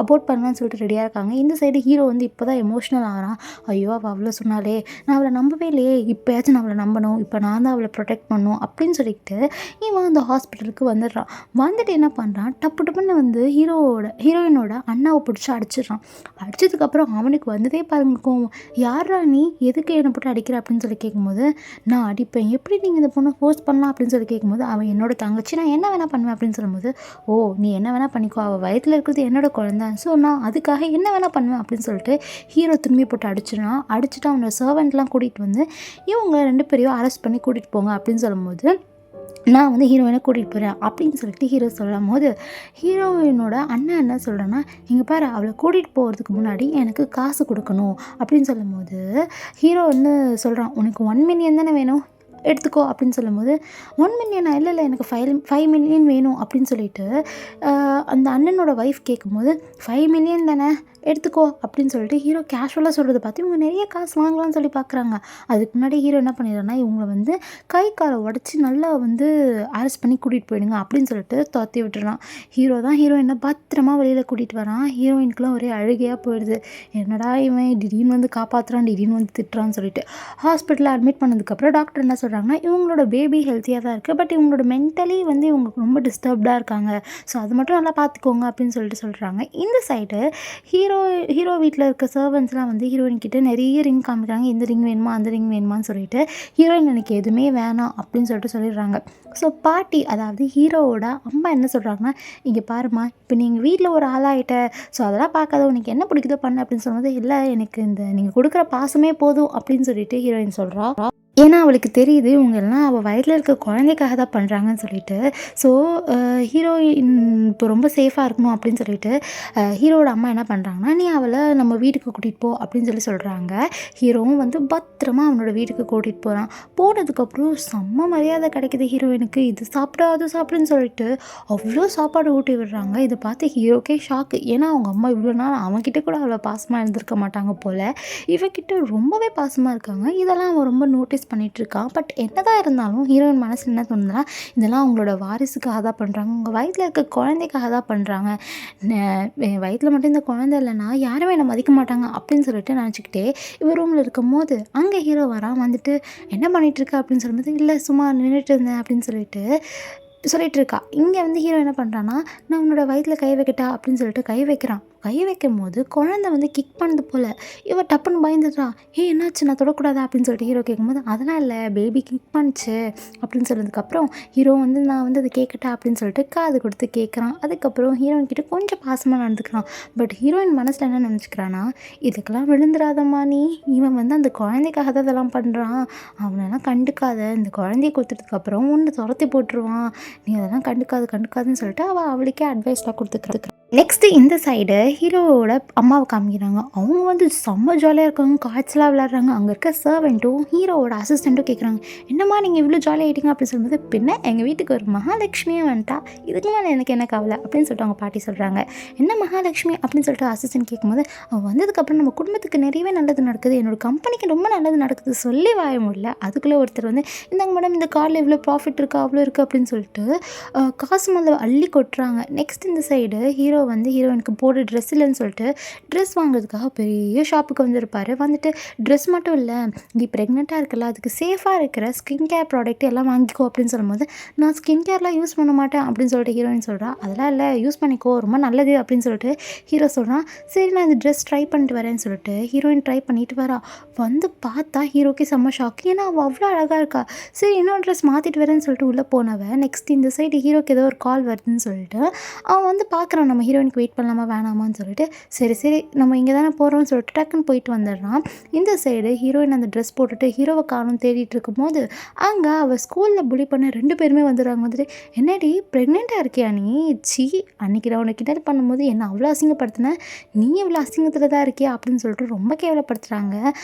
A: அபோர்ட் பண்ணலான்னு சொல்லிட்டு ரெடியாக இருக்காங்க. இந்த சைடு ஹீரோ வந்து இப்போ தான் எமோஷ்னல் ஆகிறான். ஐயோ அவள் அவ்வளோ சொன்னாலே, நான் அவளை நம்பவே இல்லையே, இப்போயாச்சும் நான் அவளை நம்பணும், இப்போ நான் தான் அவளை ப்ரொடெக்ட் பண்ணணும் அப்படின்னு சொல்லிட்டு இவன் அந்த ஹாஸ்பிட்டலுக்கு வந்துடுறான். வந்துட்டு என்ன பண்ணுறான், டப்பு டப்புன்னு வந்து ஹீரோயினோட அண்ணாவை பிடிச்சி அடிச்சிடுறான். அடிச்சதுக்கப்புறம் அவனுக்கு வந்ததே பாருங்க கோவம். யாரா நீ, எதுக்கு என்னை போட்டு அடிக்கிற அப்படின்னு சொல்லி கேட்கும்போது, நான் அடிப்பேன், எப்படி நீங்கள் இந்த பொண்ணை ஃபோர்ஸ் பண்ணலாம் அப்படின்னு சொல்லி கேட்கும்போது, அவன் என்னோட தங்கச்சி, நான் என்ன வேணால் பண்ணுவேன் அப்படின்னு சொல்லும்போது, ஓ நீ என்ன வேணால் பண்ணிக்கோ, அவள் வயத்தில் இருக்கிறது என்னோட குழந்தை, ஸோ நான் அதுக்காக என்ன வேணால் பண்ணுவேன் அப்படின்னு சொல்லிட்டு ஹீரோ திரும்பி போட்டு அடிச்சிடான். அடிச்சுட்டு அவனோட சர்வெண்ட்லாம் கூட்டிகிட்டு வந்து இவங்க 2 பேரையும் அரெஸ்ட் பண்ணி கூட்டிகிட்டு போங்க அப்படின்னு சொல்லும்போது, நான் வந்து ஹீரோயினை கூட்டிகிட்டு போகிறேன் அப்படின்னு சொல்லிட்டு ஹீரோ சொல்லும் போது, ஹீரோயினோட அண்ணன் என்ன சொல்கிறேன்னா, இங்கே பாரு அவளை கூட்டிகிட்டு போகிறதுக்கு முன்னாடி எனக்கு காசு கொடுக்கணும் அப்படின்னு சொல்லும்போது, ஹீரோ வந்து சொல்கிறான், உனக்கு 1 மில்லியன் தானே வேணும், எடுத்துக்கோ அப்படின்னு சொல்லும்போது, 1 மில்லியனா, இல்லை இல்லை எனக்கு 5 மில்லியன் வேணும் அப்படின்னு சொல்லிட்டு அந்த அண்ணனோட ஒய்ஃப் கேட்கும்போது, 5 மில்லியன் தானே எடுத்துக்கோ அப்படின்னு சொல்லிட்டு ஹீரோ கேஷுவலாக சொல்கிறத பார்த்து இவங்க நிறைய காசு வாங்கலாம்னு சொல்லி பார்க்குறாங்க. அதுக்கு முன்னாடி ஹீரோ என்ன பண்ணிடுறான்னா, இவங்களை வந்து கை காலை உடச்சி நல்லா வந்து அரெஸ்ட் பண்ணி கூட்டிகிட்டு போயிடுங்க அப்படின்னு சொல்லிட்டு துரத்தி விட்டுறான். ஹீரோ தான் ஹீரோயினை பத்திரமா வெளியில் கூட்டிகிட்டு வரான். ஹீரோயினுக்குலாம் ஒரே அழுகையாக போயிடுது. என்னடா இவன் திடீர்னு வந்து காப்பாற்றுறான், திடீர்னு வந்து திட்டுறான்னு சொல்லிட்டு. ஹாஸ்பிட்டலில் அட்மிட் பண்ணதுக்கப்புறம் டாக்டர் என்ன சொல்கிறாங்கன்னா, இவங்களோட பேபி ஹெல்த்தியாக தான் இருக்குது, பட் இவங்களோட மென்டலி வந்து இவங்க ரொம்ப டிஸ்டர்ப்டாக இருக்காங்க, ஸோ அது மட்டும் நல்லா பார்த்துக்கோங்க அப்படின்னு சொல்லிட்டு சொல்கிறாங்க. இந்த சைடு ஹீரோ வீட்டில் இருக்க சர்வன்ட்ஸ்லாம் வந்து ஹீரோயின் கிட்ட நிறைய ரிங் காமிக்கிறாங்க, இந்த ரிங் வேணுமா அந்த ரிங் வேணுமான்னு சொல்லிட்டு. ஹீரோயின் எனக்கு எதுவுமே வேணாம் அப்படின்னு சொல்லிட்டு சொல்லிடுறாங்க. ஸோ பாட்டி, அதாவது ஹீரோவோட அம்மா என்ன சொல்கிறாங்கன்னா, இங்கே பாருமா, இப்போ நீங்கள் வீட்டில் ஒரு ஆளாகிட்ட, ஸோ அதெல்லாம் பார்க்காத, உனக்கு என்ன பிடிக்குதோ பண்ணு அப்படின்னு சொல்லும்போது, இல்லை எனக்கு இந்த நீங்கள் கொடுக்குற பாசமே போதும் அப்படின்னு சொல்லிட்டு ஹீரோயின் சொல்கிறா. ஏன்னா அவளுக்கு தெரியுது இவங்க எல்லாம் அவள் வயதில் இருக்க குழந்தைக்காக தான் பண்ணுறாங்கன்னு சொல்லிட்டு. ஸோ ஹீரோயின் இப்போ ரொம்ப சேஃபாக இருக்கணும் அப்படின்னு சொல்லிட்டு ஹீரோவோட அம்மா என்ன பண்ணுறாங்கன்னா, நீ அவளை நம்ம வீட்டுக்கு கூட்டிகிட்டு போ அப்படின்னு சொல்லி சொல்கிறாங்க. ஹீரோவும் வந்து பத்திரமா அவனோட வீட்டுக்கு கூட்டிகிட்டு போகிறான். போனதுக்கப்புறம் செம்ம மரியாதை கிடைக்கிது ஹீரோயினுக்கு. இது சாப்பிட அது சாப்பிடுன்னு சொல்லிட்டு அவ்வளோ சாப்பாடு ஊட்டி விடுறாங்க. இதை பார்த்து ஹீரோக்கே ஷாக்கு. ஏன்னா அவங்க அம்மா இவ்வளோ நாள் அவன்கிட்ட கூட அவ்வளோ பாசமாக இருந்திருக்க மாட்டாங்க போல், இவகிட்ட ரொம்பவே பாசமாக இருக்காங்க. இதெல்லாம் அவன் ரொம்ப நோட்டீஸ் ஃபேஸ் பண்ணிகிட்ருக்கான். பட் என்னதான் இருந்தாலும் ஹீரோயின் மனசில் என்ன தோணுதுன்னா, இதெல்லாம் அவங்களோட வாரிசுக்காக தான் பண்ணுறாங்க, உங்கள் வயிற்றில் இருக்க குழந்தைக்காக தான் பண்ணுறாங்க, என் வயிற்றில் மட்டும் இந்த குழந்தை இல்லைன்னா யாருமே என்னை மதிக்க மாட்டாங்க அப்படின்னு சொல்லிட்டு நினச்சிக்கிட்டே இவ ரூமில் இருக்கும்போது அங்கே ஹீரோ வரான். வந்துட்டு என்ன பண்ணிகிட்ருக்க அப்படின்னு சொல்லும்போது, இல்லை சும்மா நின்றுட்டு இருந்தேன் அப்படின்னு சொல்லிட்டு இருக்கா. இங்கே வந்து ஹீரோ என்ன பண்ணுறான்னா, நான் உன்னோட வயிற்றில் கை வைக்கட்டா அப்படின்னு சொல்லிட்டு கை வைக்கிறான். கை வைக்கும்போது குழந்தை வந்து கிக் பண்ணது போல் இவ டப்புன்னு பயந்துடுறா. என்னாச்சு, நான் தொடக்கூடாதா அப்படின்னு சொல்லிட்டு ஹீரோ கேட்கும்போது, அதெல்லாம் இல்லை பேபி கிக் பண்ணிச்சு அப்படின்னு சொன்னதுக்கப்புறம் ஹீரோ வந்து நான் வந்து அதை கேட்கட்டா அப்படின்னு சொல்லிட்டு காது கொடுத்து கேட்குறான். அதுக்கப்புறம் ஹீரோயின் கிட்ட கொஞ்சம் பாசமாக நடந்துக்கிறான். பட் ஹீரோயின் மனசில் என்ன நினச்சிக்கிறான்னா, இதுக்கெல்லாம் விழுந்துடாதம்மா நீ, இவன் வந்து அந்த குழந்தைக்காக தான் இதெல்லாம் பண்ணுறான், அவனெல்லாம் கண்டுக்காத, இந்த குழந்தைய கொடுத்ததுக்கப்புறம் ஒன்று துரத்தி போட்டுருவான், நீ அதெல்லாம் கண்டுக்காதுன்னு சொல்லிட்டு அவளுக்கே அட்வைஸ்லாம் கொடுத்துக்கிறது. நெக்ஸ்ட்டு இந்த சைடு ஹீரோவோட அம்மாவை காமிக்கிறாங்க. அவங்க வந்து செம்ம ஜாலியாக இருக்காங்க, காய்ச்சலாக விளையாடுறாங்க. அங்கே இருக்க சர்வெண்ட்டும் ஹீரோவோட அசிஸ்டண்ட்டும் கேட்குறாங்க, என்னம்மா நீங்கள் இவ்வளோ ஜாலியாக ஆகிட்டீங்க அப்படின்னு சொல்லும்போது, பின்ன எங்கள் வீட்டுக்கு ஒரு மகாலட்சுமியே வந்துட்டா, இதுக்கு மேலே எனக்கு என்ன கவலை அப்படின்னு சொல்லிட்டு அவங்க பாட்டி சொல்கிறாங்க. என்ன மகாலட்சுமி அப்படின்னு சொல்லிட்டு அசிஸ்டன்ட் கேட்கும்போது, அவன் வந்ததுக்கப்புறம் நம்ம குடும்பத்துக்கு நிறையவே நல்லது நடக்குது, என்னோடய கம்பெனிக்கு ரொம்ப நல்லது நடக்குது சொல்லி வாய முடியல. அதுக்குள்ளே ஒருத்தர் வந்து, இந்தாங்க மேடம் இந்த காரில் இவ்வளோ ப்ராஃபிட் இருக்கா அவ்வளோ இருக்குது அப்படின்னு சொல்லிட்டு காசு மேலே அள்ளி கொட்டுறாங்க. நெக்ஸ்ட் இந்த சைடு ஹீரோ வந்து ஹீரோயினுக்கு போடுற ட்ரெஸ் இல்லைன்னு சொல்லிட்டு ட்ரெஸ் வாங்குறதுக்காக பெரிய ஷாப்புக்கு வந்திருப்பார். வந்துட்டு ட்ரெஸ் மட்டும் இல்லை, நீ ப்ரெக்னெண்ட்டாக இருக்கல, அதுக்கு சேஃபாக இருக்கிற ஸ்கின் கேர் ப்ராடக்ட் எல்லாம் வாங்கிக்கோ அப்படின்னு சொல்லும்போது, நான் ஸ்கின் கேர்லாம் யூஸ் பண்ண மாட்டேன் அப்படின்னு சொல்லிட்டு ஹீரோயின் சொல்கிறா. அதெல்லாம் இல்லை, யூஸ் பண்ணிக்கோ ரொம்ப நல்லது அப்படின்னு சொல்லிட்டு ஹீரோ சொல்கிறான். சரி நான் இந்த ட்ரெஸ் ட்ரை பண்ணிட்டு வரேன்னு சொல்லிட்டு ஹீரோயின் ட்ரை பண்ணிட்டு வரா. வந்து பார்த்தா ஹீரோக்கே செம்ம ஷாக், ஏன்னா அவள் அவ்வளோ அழகாக இருக்கா. சரி இன்னொரு ட்ரெஸ் மாற்றிட்டு வரேன்னு சொல்லிட்டு உள்ளே போனவன் நெக்ஸ்ட் இந்த சைடு ஹீரோக்கு ஏதோ ஒரு கால் வருதுன்னு சொல்லிட்டு அவன் வந்து பார்க்குறான், நம்ம ஹீரோயினுக்கு வெயிட் பண்ணலாமா வேணாமான்னு சொல்லிட்டு, சரி நம்ம இங்கே தானே போகிறோம்னு சொல்லிட்டு டக்குன்னு போயிட்டு வந்துடுறான். இந்த சைடு ஹீரோயின் அந்த ட்ரெஸ் போட்டுட்டு ஹீரோவை காணும் தேடிட்டு இருக்கும்போது அங்கே அவள் ஸ்கூலில் புலி பண்ண 2 பேருமே வந்துடுறாங்க. வந்துட்டு, என்னடி ப்ரெக்னெண்ட்டாக இருக்கியா நீ, சி அன்றைக்கி நான் உனக்கு கிண்டல் பண்ணும்போது என்ன அவ்வளோ அசிங்கப்படுத்தினேன், நீ இவ்வளோ அசிங்கத்தில் தான் இருக்கியா அப்படின்னு சொல்லிட்டு ரொம்ப கேவலப்படுத்துகிறாங்க.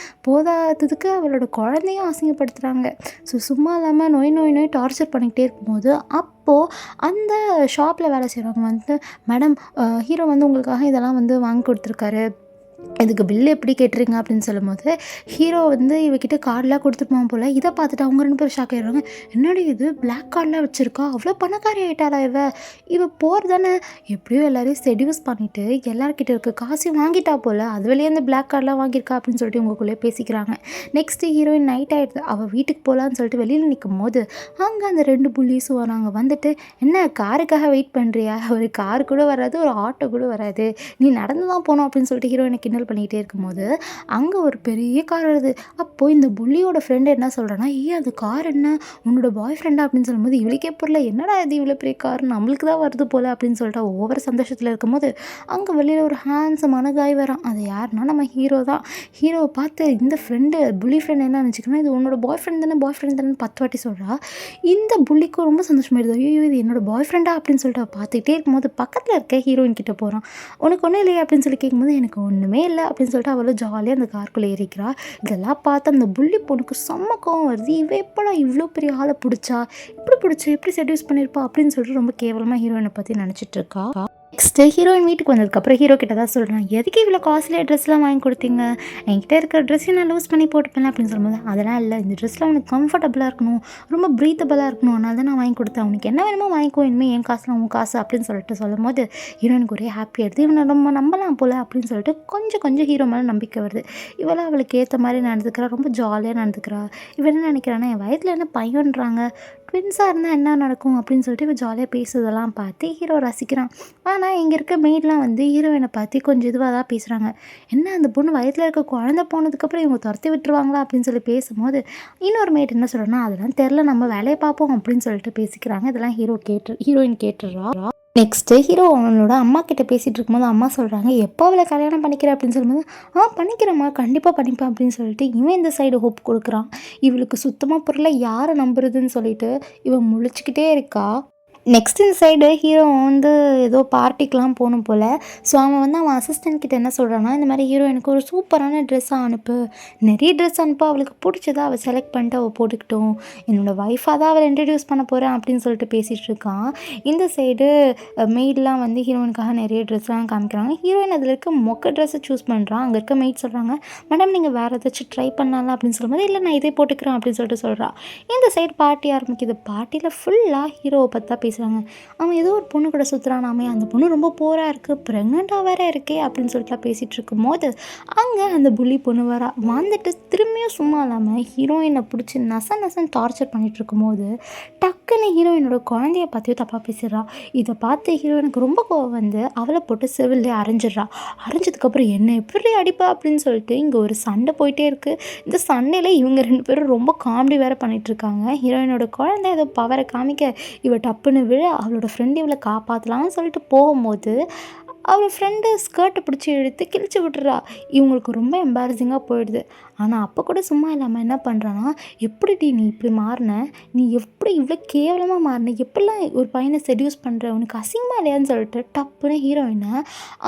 A: போதாததுக்கு அவளோட குழந்தையும் அசிங்கப்படுத்துகிறாங்க. ஸோ சும்மா இல்லாமல் நோய் டார்ச்சர் பண்ணிக்கிட்டே இருக்கும்போது அப்போது அந்த ஷாப்பில் வேலை செய்கிறவங்க வந்து, மேடம் ஹீரோ வந்து உங்களுக்காக இதெல்லாம் வந்து வாங்கி கொடுத்துருக்காரு, இதுக்கு பில்லு எப்படி கேட்டுறீங்க அப்படின்னு சொல்லும்போது, ஹீரோ வந்து இவகிட்ட கார்டெலாம் கொடுத்துருப்பான் போல். இதை பார்த்துட்டு அவங்க 2 பேரும் ஷாக் ஆகிடுறாங்க. என்னடி இது பிளாக் கார்டெலாம் வச்சுருக்கா, அவ்வளோ பணக்காரி ஆகிட்டாளா இவ போர் தானே, எப்படியோ எல்லோரையும் செடியூஸ் பண்ணிவிட்டு எல்லாருக்கிட்ட இருக்க காசையும் வாங்கிட்டா போல், அது வெளியே இந்த பிளாக் கார்டெலாம் வாங்கியிருக்கா அப்படின்னு சொல்லிட்டு இவங்களுக்குள்ளே பேசிக்கிறாங்க. நெக்ஸ்ட்டு ஹீரோயின் நைட் ஆகிடுது, அவள் வீட்டுக்கு போகலான்னு சொல்லிட்டு வெளியில் நிற்கும் போது அங்கே அந்த 2 புள்ளிஸும் வராங்க. வந்துட்டு, என்ன காருக்காக வெயிட் பண்ணுறியா, ஒரு கார் கூட வராது, ஒரு ஆட்டோ கூட வராது, நீ நடந்து தான் போகணும் அப்படின்னு சொல்லிட்டு ஹீரோயினை கிண்டல் பண்ணிகிட்டே இருக்கும்போது அங்கே ஒரு பெரிய கார் வருது. அப்போது இந்த புள்ளியோட ஃப்ரெண்டு என்ன சொல்கிறான்னா, அது கார் என்ன உன்னோட பாய் ஃப்ரெண்டா அப்படின்னு சொல்லும்போது, இவளுக்கே பொருளை என்னடா இது இவ்வளோ பெரிய கார் நம்மளுக்கு தான் வருது போல் அப்படின்னு சொல்லிட்டு ஒவ்வொரு சந்தோஷத்தில் இருக்கும்போது அங்கே வெளியில் ஒரு ஹேண்ட்ஸமான காய் வரான். அது யாருன்னா நம்ம ஹீரோ தான். ஹீரோவை பார்த்து இந்த ஃப்ரெண்டு புள்ளி ஃப்ரெண்ட் என்ன நினச்சிக்கணும், இது உன்னோட பாய் ஃப்ரெண்ட் தானே 10 வாட்டி சொல்கிறா. இந்த புள்ளிக்கும் ரொம்ப சந்தோஷமாயிடுது, ஐயோ இது என்னோட பாய் ஃப்ரெண்டா அப்படின்னு சொல்லிட்டு பார்த்துக்கிட்டே இருக்கும்போது பக்கத்தில் இருக்க ஹீரோயின் கிட்ட போகிறான். உனக்கு ஒன்றும் இல்லையா அப்படின்னு சொல்லி கேட்கும்போது, எனக்கு ஒன்றுமே இல்லை அப்படின்னு சொல்லிட்டு அவளும் ஜாலியாக அந்த காருக்குள்ளே ஏறிக்கிறா. இதெல்லாம் பார்த்து அந்த புள்ளி பொண்ணுக்கு செம்ம கோவம் வருது. இவ எப்படா இவ்வளோ பெரிய ஆளை பிடிச்சா, எப்படி செட்யூஸ் பண்ணியிருப்பா அப்படின்னு சொல்லிட்டு ரொம்ப கேவலமாக ஹீரோயினை பற்றி நினச்சிட்டு இருக்கா. நெக்ஸ்ட்டு ஹீரோயின் வீட்டுக்கு வந்ததுக்கப்புறம் ஹீரோ கிட்ட தான் சொல்கிறேன், எதுக்கு இவ்வளோ காஸ்ட்லியாக ட்ரெஸ்லாம் வாங்கி கொடுத்தீங்க, என்கிட்ட இருக்கிற ட்ரெஸ்ஸையும் நான் லூஸ் பண்ணி போட்டுப்பேன் அப்படின்னு சொல்லும்போது, அதெல்லாம் இல்லை, இந்த ட்ரெஸ்லாம் அவனுக்கு கம்ஃபர்டபுளாக இருக்கணும், ரொம்ப ப்ரீத்தபுளாக இருக்கணும், அதனால தான் நான் வாங்கி கொடுத்தேன், அவனுக்கு என்ன வேணுமோ வாங்கிக்கோ, இனிமேல் என் காசுலாம் உன் காசு அப்படின்னு சொல்லிட்டு சொல்லும்போது ஹீரோயினுக்கு ஒரே ஹாப்பி ஆகிடுது. இவனை நம்ம நம்பலாம் போல் அப்படின்னு சொல்லிட்டு கொஞ்சம் ஹீரோ மேலே நம்பிக்கை வருது. இவளை அவளுக்கு ஏற்ற மாதிரி நடந்துக்கிறா, ரொம்ப ஜாலியாக நடந்துக்கிறா. இவன் என்ன நினைக்கிறான்னா, என் வயதில் என்ன பையன்றாங்க, ட்வின்ஸாக இருந்தால் என்ன நடக்கும் அப்படின்னு சொல்லிட்டு இவன் ஜாலியாக பேசுறதெல்லாம் பார்த்து ஹீரோ ரசிக்கிறான். ஆனால் இங்கே இருக்க மெய்ட்லாம் வந்து ஹீரோயினை பார்த்து கொஞ்சம் இதுவாக தான் பேசுகிறாங்க. என்ன அந்த பொண்ணு வயதில் இருக்க குழந்தை போனதுக்கப்புறம் இவங்க துரத்தி விட்டுருவாங்களா அப்படின்னு சொல்லி பேசும்போது இன்னொரு மெய்ட் என்ன சொல்கிறேன்னா, அதெல்லாம் தெரில, நம்ம வேலையை பார்ப்போம் அப்படின்னு சொல்லிட்டு பேசிக்கிறாங்க. இதெல்லாம் ஹீரோயின் கேட்டுடுறா. நெக்ஸ்ட்டு ஹீரோ அவனோட அம்மா கிட்ட பேசிகிட்டு இருக்கும்போது அம்மா சொல்கிறாங்க, எப்போ அவளை கல்யாணம் பண்ணிக்கிற அப்படின்னு சொல்லும்போது, பண்ணிக்கிறேம்மா கண்டிப்பாக பண்ணிப்பேன் அப்படின்னு சொல்லிட்டு இவன் இந்த சைடு ஹோப் கொடுக்குறான். இவளுக்கு சுத்தமாக புரியல யாரை நம்புறதுன்னு சொல்லிட்டு இவன் முழிச்சிக்கிட்டே இருக்கா. நெக்ஸ்ட் இந்த சைடு ஹீரோ வந்து ஏதோ பார்ட்டிக்கெலாம் போகணும் போல். ஸோ அவன் அசிஸ்டன்ட் கிட்ட என்ன சொல்கிறான்னா, இந்த மாதிரி ஹீரோயினுக்கு ஒரு சூப்பரான ட்ரெஸ்ஸாக அனுப்பு, நிறைய ட்ரெஸ் அனுப்பு, அவளுக்கு பிடிச்சதா அவள் செலக்ட் பண்ணிட்டு அவள் போட்டுக்கிட்டோம், என்னோடய ஒய்ஃபாக தான் அவளை இன்ட்ரடியூஸ் பண்ண போகிறேன் அப்படின்னு சொல்லிட்டு பேசிகிட்டு இருக்கான். இந்த சைடு மெய்டெலாம் வந்து ஹீரோயினுக்காக நிறைய ட்ரெஸ்லாம் காமிக்கிறாங்க. ஹீரோயின் அதில் இருக்க மொக்க ட்ரெஸ்ஸை சூஸ் பண்ணுறான். அங்கே இருக்க மெய்ட் சொல்கிறாங்க, மேடம் நீங்கள் வேறு ஏதாச்சும் ட்ரை பண்ணலாம் அப்படின்னு சொல்லும்போது, இல்லை நான் இதே போட்டுக்கிறேன் அப்படின்னு சொல்லிட்டு சொல்கிறா. இந்த சைடு பார்ட்டி ஆரம்பிக்குது. பார்ட்டியில் ஃபுல்லாக ஹீரோவை பற்றி பேசுகிறாங்க. அவன் ஏதோ ஒரு பொண்ணு கூட சுற்றுறானாமே, அந்த பொண்ணு ரொம்ப போராக இருக்குது, ப்ரெக்னெண்ட்டாக வேற இருக்கே அப்படின்னு சொல்லிட்டுலாம் பேசிகிட்டு இருக்கும்போது அங்கே அந்த புள்ளி பொண்ணு வந்துட்டு திரும்பியும் சும்மா இல்லாமல் ஹீரோயினை பிடிச்சி நசன்னு டார்ச்சர் பண்ணிகிட்டு இருக்கும்போது டக்குன்னு ஹீரோயினோட குழந்தைய பார்த்தியோ தப்பாக பேசிடுறா. இதை பார்த்து ஹீரோயினுக்கு ரொம்ப கோவம் வந்து அவளை போட்டு செவிலே அரைஞ்சிடுறா. அரைஞ்சதுக்கப்புறம் என்ன எப்படி அடிப்பா அப்படின்னு சொல்லிட்டு இங்கே ஒரு சண்டை போயிட்டே இருக்குது. இந்த சண்டையில் இவங்க 2 பேரும் ரொம்ப காமெடி வேறு பண்ணிகிட்ருக்காங்க. ஹீரோயினோட குழந்தை ஏதோ பவரை காமிக்க இவ டப்புன்னு விழ அவளோட ஃப்ரெண்டு இவளை காப்பாற்றலாம்னு சொல்லிட்டு போகும்போது அவளோட ஃப்ரெண்டு ஸ்கர்ட்டை பிடிச்சி இழுத்து கிழிச்சு விட்டுறா. இவங்களுக்கு ரொம்ப எம்பாரசிங்காக போயிடுது. ஆனால் அப்போ கூட சும்மா இல்லாமல் என்ன பண்ணுறான்னா, எப்படிடி நீ இப்படி மாறின, நீ எப்படி இவ்வளோ கேவலமாக மாறின, எப்படிலாம் ஒரு பையனை செடியூஸ் பண்ணுற, உனக்கு அசிங்கமாக இல்லையான்னு சொல்லிட்டு டப்புன்னு ஹீரோயினை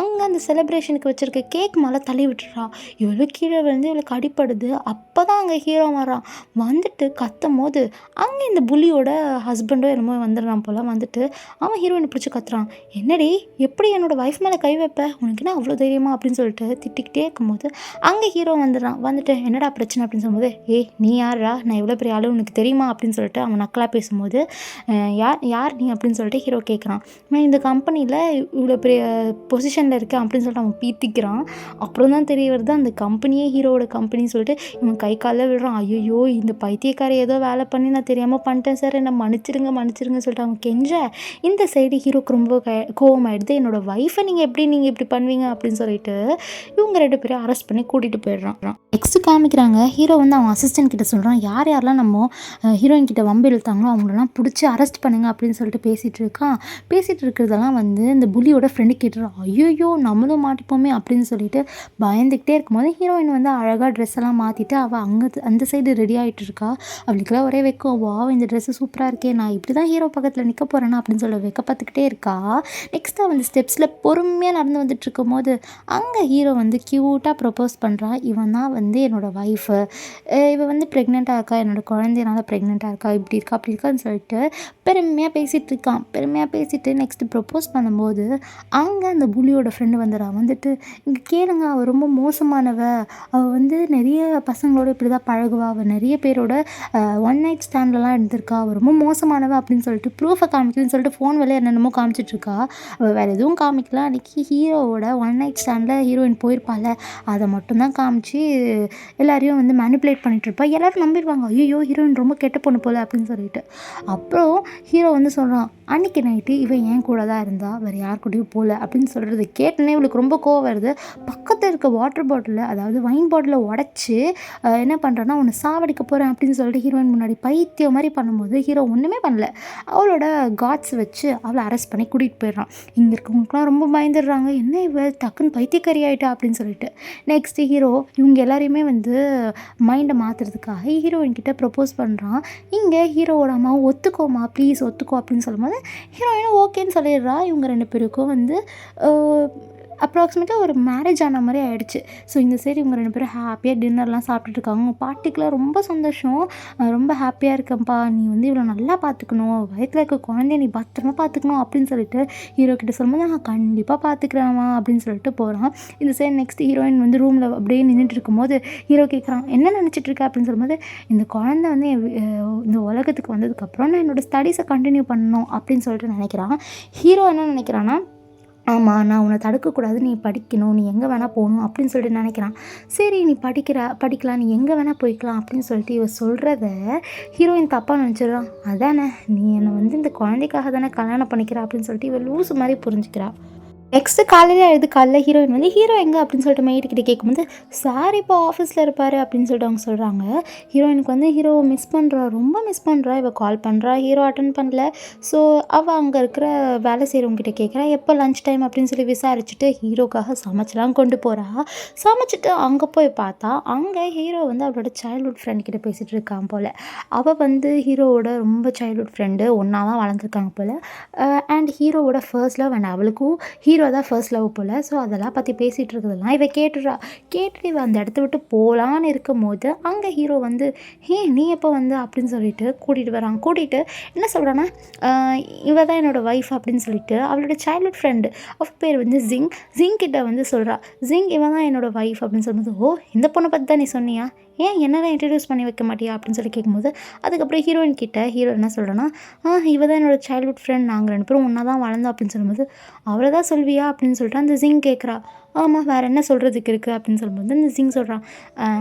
A: அங்கே அந்த செலிப்ரேஷனுக்கு வச்சுருக்க கேக் மேலே தள்ளி விட்டுறா. இவ்வளோ கீழே விழுந்து இவளுக்கு அடிப்படுது. அப்போ தான் அங்கே ஹீரோ வரான். வந்துட்டு கத்தும் போது அங்கே இந்த புலியோட ஹஸ்பண்டோ என்னமோ வந்துடுறான் போல். வந்துட்டு அவன் ஹீரோயினை பிடிச்சி கத்துறான், என்னடி எப்படி என்னோடய ஒய்ஃப் மேலே கை வைப்ப, உனக்கு என்ன அவ்வளோ தைரியமா அப்படின்னு சொல்லிட்டு திட்டிக்கிட்டே இருக்கும்போது அங்கே ஹீரோ வந்துடுறான். வந்துட்டு என்னடா பிரச்சனை அப்படின்னு சொல்லும்போது, நீ யாரா, நான் எவ்வளோ பெரிய ஆளு உனக்கு தெரியுமா அப்படின்னு சொல்லிட்டு அவன் நக்கலாக பேசும்போது, யார் நீ அப்படின்னு சொல்லிட்டு ஹீரோ கேட்குறான். நான் இந்த கம்பெனியில் இவ்வளோ பெரிய பொசிஷனில் இருக்கேன் அப்படின்னு சொல்லிட்டு அவன் பீத்திக்கிறான். அப்புறம் தான் தெரிய வருது அந்த கம்பெனியே ஹீரோவோட கம்பெனின்னு சொல்லிட்டு இவன் கை காலில் விடுறான். ஐயோ இந்த பைத்தியக்காரை ஏதோ வேலை பண்ணி நான் தெரியாமல் பண்ணிட்டேன் சார், என்னை மன்னிச்சிருங்க சொல்லிட்டு அவன் கெஞ்ச இந்த சைடு ஹீரோக்கு ரொம்ப கோவமாயிடுது. என்னோட ஒய்ஃபை நீங்கள் இப்படி பண்ணுவீங்க அப்படின்னு சொல்லிட்டு இவங்க 2 பேரும் அரெஸ்ட் பண்ணி கூட்டிகிட்டு போயிடுறான். நெக்ஸ்ட் காமிக்கிறாங்க, ஹீரோ வந்து அவன் அசிஸ்டன்ட் கிட்ட சொல்கிறான், யாரெல்லாம் நம்ம ஹீரோயின் கிட்ட வம்பு இழுத்தாங்களோ அவங்களெல்லாம் பிடிச்சி அரெஸ்ட் பண்ணுங்க அப்படின்னு சொல்லிட்டு பேசிகிட்டு இருக்கான். பேசிகிட்டு இருக்கிறதெல்லாம் வந்து இந்த புலியோட ஃப்ரெண்டு கேட்டுறான். ஐயோ நம்மளும் மாட்டிப்போமே அப்படின்னு சொல்லிட்டு பயந்துக்கிட்டே இருக்கும்போது ஹீரோயின் வந்து அழகாக ட்ரெஸ் எல்லாம் மாற்றிட்டு அவள் அந்த சைடு ரெடி ஆகிட்டு இருக்கா. அவளுக்குலாம் ஒரே வைக்கும், இந்த ட்ரெஸ்ஸு சூப்பராக இருக்கே, நான் இப்படி தான் ஹீரோ பக்கத்தில் நிற்க போகிறேன்னா அப்படின்னு சொல்லி வைக்க பார்த்துக்கிட்டே இருக்கா. நெக்ஸ்ட்டாக வந்து ஸ்டெப்ஸில் பொறுமையாக நடந்து வந்துட்டு இருக்கும்போது அங்கே ஹீரோ வந்து க்யூட்டாக ப்ரப்போஸ் பண்ணுறான். இவன் தான் வந்து என்னோடய ஒய்ஃபு, இவன் வந்து ப்ரெக்னெண்ட்டாக இருக்கா, என்னோடய குழந்தையனால ப்ரெக்னெண்ட்டாக இருக்கா, இப்படி இருக்கா அப்படி இருக்கான்னு சொல்லிட்டு பெருமையாக பேசிகிட்டு இருக்கான். பெருமையாக பேசிட்டு நெக்ஸ்ட்டு ப்ரப்போஸ் பண்ணும்போது அங்கே அந்த புலியோட ஃப்ரெண்டு வந்துட்டு, இங்கே கேளுங்க, அவள் ரொம்ப மோசமானவ, அவள் வந்து நிறைய பசங்களோட இப்படி தான் பழகுவா, அவள் நிறைய பேரோட ஒன் நைட் ஸ்டாண்ட்லலாம் இருந்திருக்கா, அவள் ரொம்ப மோசமானவ அப்படின்னு சொல்லிட்டு ப்ரூஃபை காமிக்கலன்னு சொல்லிட்டு ஃபோன் வேலையை என்னென்னமோ காமிச்சிட்ருக்கா. அவள் வேறு எதுவும் காமிக்கல. அன்றைக்கி ஹீரோவோட ஒன் நைட் ஸ்டாண்டில் ஹீரோயின் போயிருப்பாள், அதை மட்டும்தான் காமிச்சு எல்லாரையும் வந்து மேனிப்புலேட் பண்ணிகிட்ருப்பா. எல்லோரும் நம்பிடுவாங்க, ஐயோ ஹீரோயின் ரொம்ப கெட்ட பொண்ணு போல் அப்படின்னு சொல்லிட்டு. அப்புறம் ஹீரோ வந்து சொல்கிறான், அன்றைக்கி நைட்டு இவன் என் கூட தான் இருந்தா, வேறு யார் கூடயும் போகல அப்படின்னு சொல்கிறது கேட்டனே இவளுக்கு ரொம்ப கோவம் வருது. பக்கத்தில் இருக்க வாட்டர் பாட்டிலில், அதாவது வைன் பாட்டிலை உடச்சி என்ன பண்ணுறான்னா ஒன்று சாவடிக்க போகிறேன் அப்படின்னு சொல்லிட்டு ஹீரோயின் முன்னாடி பைத்தியம் மாதிரி பண்ணும்போது ஹீரோ ஒன்றுமே பண்ணல. அவளோட காட்ஸ் வச்சு அவளை அரெஸ்ட் பண்ணி கூட்டிகிட்டு போயிடுறான். இங்கே இருக்கவங்களுக்குலாம் ரொம்ப பயந்துடுறாங்க, என்ன இவ டக்குன்னு பைத்தியக்காரி ஆகிட்டா அப்படின்னு சொல்லிட்டு. நெக்ஸ்ட்டு ஹீரோ இவங்க எல்லாரையுமே வந்து மைண்டை மாற்றுறதுக்காக ஹீரோயின் கிட்ட ப்ரப்போஸ் பண்ணுறான். இங்கே ஹீரோவோட அம்மா ஒத்துக்கோமா ப்ளீஸ் ஒத்துக்கோ அப்படின்னு சொல்லும்போது ஹீரோயினும் ஓகேன்னு சொல்லிடுறா. இவங்க 2 பேருக்கும் வந்து அப்ராக்சிமேட்டாக ஒரு மேரேஜ் ஆன மாதிரி ஆகிடுச்சு. ஸோ இந்த சைடு இவங்க 2 பேரும் ஹாப்பியாக டின்னர்லாம் சாப்பிட்டுட்ருக்காங்க. அவங்க பாட்டிக்கெலாம் ரொம்ப சந்தோஷம், ரொம்ப ஹாப்பியாக இருக்கேன்ப்பா, நீ வந்து இவ்வளோ நல்லா பார்த்துக்கணும், வயிற்றில் இருக்க குழந்தைய நீ பத்திரமா பார்த்துக்கணும் அப்படின்னு சொல்லிட்டு ஹீரோ கிட்ட சொல்லும்போது நான் கண்டிப்பாக பார்த்துக்கிறேம்மா அப்படின்னு சொல்லிட்டு போகிறான். இந்த சைடு நெக்ஸ்ட் ஹீரோயின் வந்து ரூமில் அப்படியே நின்றுட்டு இருக்கும்போது ஹீரோ கேட்குறான், என்ன நினச்சிட்ருக்க அப்படின்னு சொல்லும்போது, இந்த குழந்தை வந்து இந்த உலகத்துக்கு வந்ததுக்கப்புறம் நான் என்னோடய ஸ்டடீஸை கண்டினியூ பண்ணணும் அப்படின்னு சொல்லிட்டு நினைக்கிறான். ஹீரோ என்ன நினைக்கிறான்னா, ஆமாம் நான் உன்னை தடுக்கக்கூடாது, நீ படிக்கணும், நீ எங்கே வேணால் போகணும் அப்படின்னு சொல்லிட்டு நினைக்கிறான். சரி நீ படிக்கலாம், நீ எங்கே வேணால் போய்க்கலாம் அப்படின்னு சொல்லிட்டு இவ சொல்கிறத ஹீரோயின் தப்பாக நினச்சிடுறான். அதானே நீ என்னை வந்து இந்த குழந்தைக்காக தானே கல்யாணம் பண்ணிக்கிற அப்படின்னு சொல்லிட்டு இவ லூஸ் மாதிரி புரிஞ்சுக்கிறா. நெக்ஸ்ட்டு காலையில் ஹீரோயின் வந்து ஹீரோ எங்கே அப்படின்னு சொல்லிட்டு மெய்ட்கிட்ட கேட்கும்போது சார் இப்போ ஆஃபீஸில் இருப்பார் அப்படின்னு சொல்லிட்டு அவங்க சொல்கிறாங்க. ஹீரோயினுக்கு வந்து ஹீரோவை மிஸ் பண்ணுறா, ரொம்ப மிஸ் பண்ணுறா. இவ கால் பண்ணுறா, ஹீரோ அட்டன் பண்ணல. ஸோ அவள் அங்கே இருக்கிற வேலை செய்கிறவங்ககிட்ட கேட்குறா எப்போ லஞ்ச் டைம் அப்படின்னு சொல்லி விசாரிச்சுட்டு ஹீரோக்காக சமைச்சலாம் கொண்டு போகிறா. சமைச்சிட்டு அங்கே போய் பார்த்தா அங்கே ஹீரோ வந்து அவளோட சைல்ட்ஹுட் ஃப்ரெண்ட் கிட்ட பேசிகிட்டு இருக்கான் போல். அவள் வந்து ஹீரோவோட ரொம்ப சைல்ட்ஹுட் ஃப்ரெண்டு, ஒன்றா தான் வளர்ந்துருக்காங்க போல். அண்ட் ஹீரோவோட ஃபர்ஸ்ட் லவ் அண்ட் அவளுக்கும் ஹீரோ தான் ஃபர்ஸ்ட் லவ் போல். ஸோ அதெல்லாம் பற்றி பேசிகிட்டு இருக்கிறதெல்லாம் இவ கேட்டுடுறா. கேட்டுட்டு இவ அந்த இடத்த விட்டு போகலான்னு இருக்கும்போது அங்கே ஹீரோ வந்து நீ எப்போ வந்து அப்படின்னு சொல்லிட்டு கூட்டிகிட்டு வரான். கூட்டிகிட்டு என்ன சொல்கிறான்னா, இவ தான் என்னோடய ஒய்ஃப் அப்படின்னு சொல்லிட்டு அவளோட சைல்ட்ஹுட் ஃப்ரெண்டு, அவள் பேர் வந்து ஜிங் கிட்ட வந்து சொல்கிறா. இவன் தான் என்னோடய ஒய்ஃப் அப்படின்னு சொல்லும்போது, ஓ இந்த பொண்ணை பற்றி தான் நீ சொன்னியா, ஏன் என்னெல்லாம் இன்ட்ரடியூஸ் பண்ணி வைக்க மாட்டியா அப்படின்னு சொல்லி கேட்கும்போது, அதுக்கப்புறம் ஹீரோயின் கிட்ட ஹீரோ என்ன சொல்கிறேன்னா, இவ தான் என்னோடய சைல்ட்ஹுட் ஃப்ரெண்ட், நாங்கள் 2 பேரும் ஒன்றா தான் வளர்ந்தோம் அப்படின்னு சொல்லும்போது, அவளை தான் சொல்வியா அப்படின்னு சொல்லிட்டு அந்த ஜிங் கேட்குறா. ஆமாம் வேறு என்ன சொல்கிறதுக்கு இருக்குது அப்படின்னு சொல்லும்போது அந்த ஜிங் சொல்கிறான்,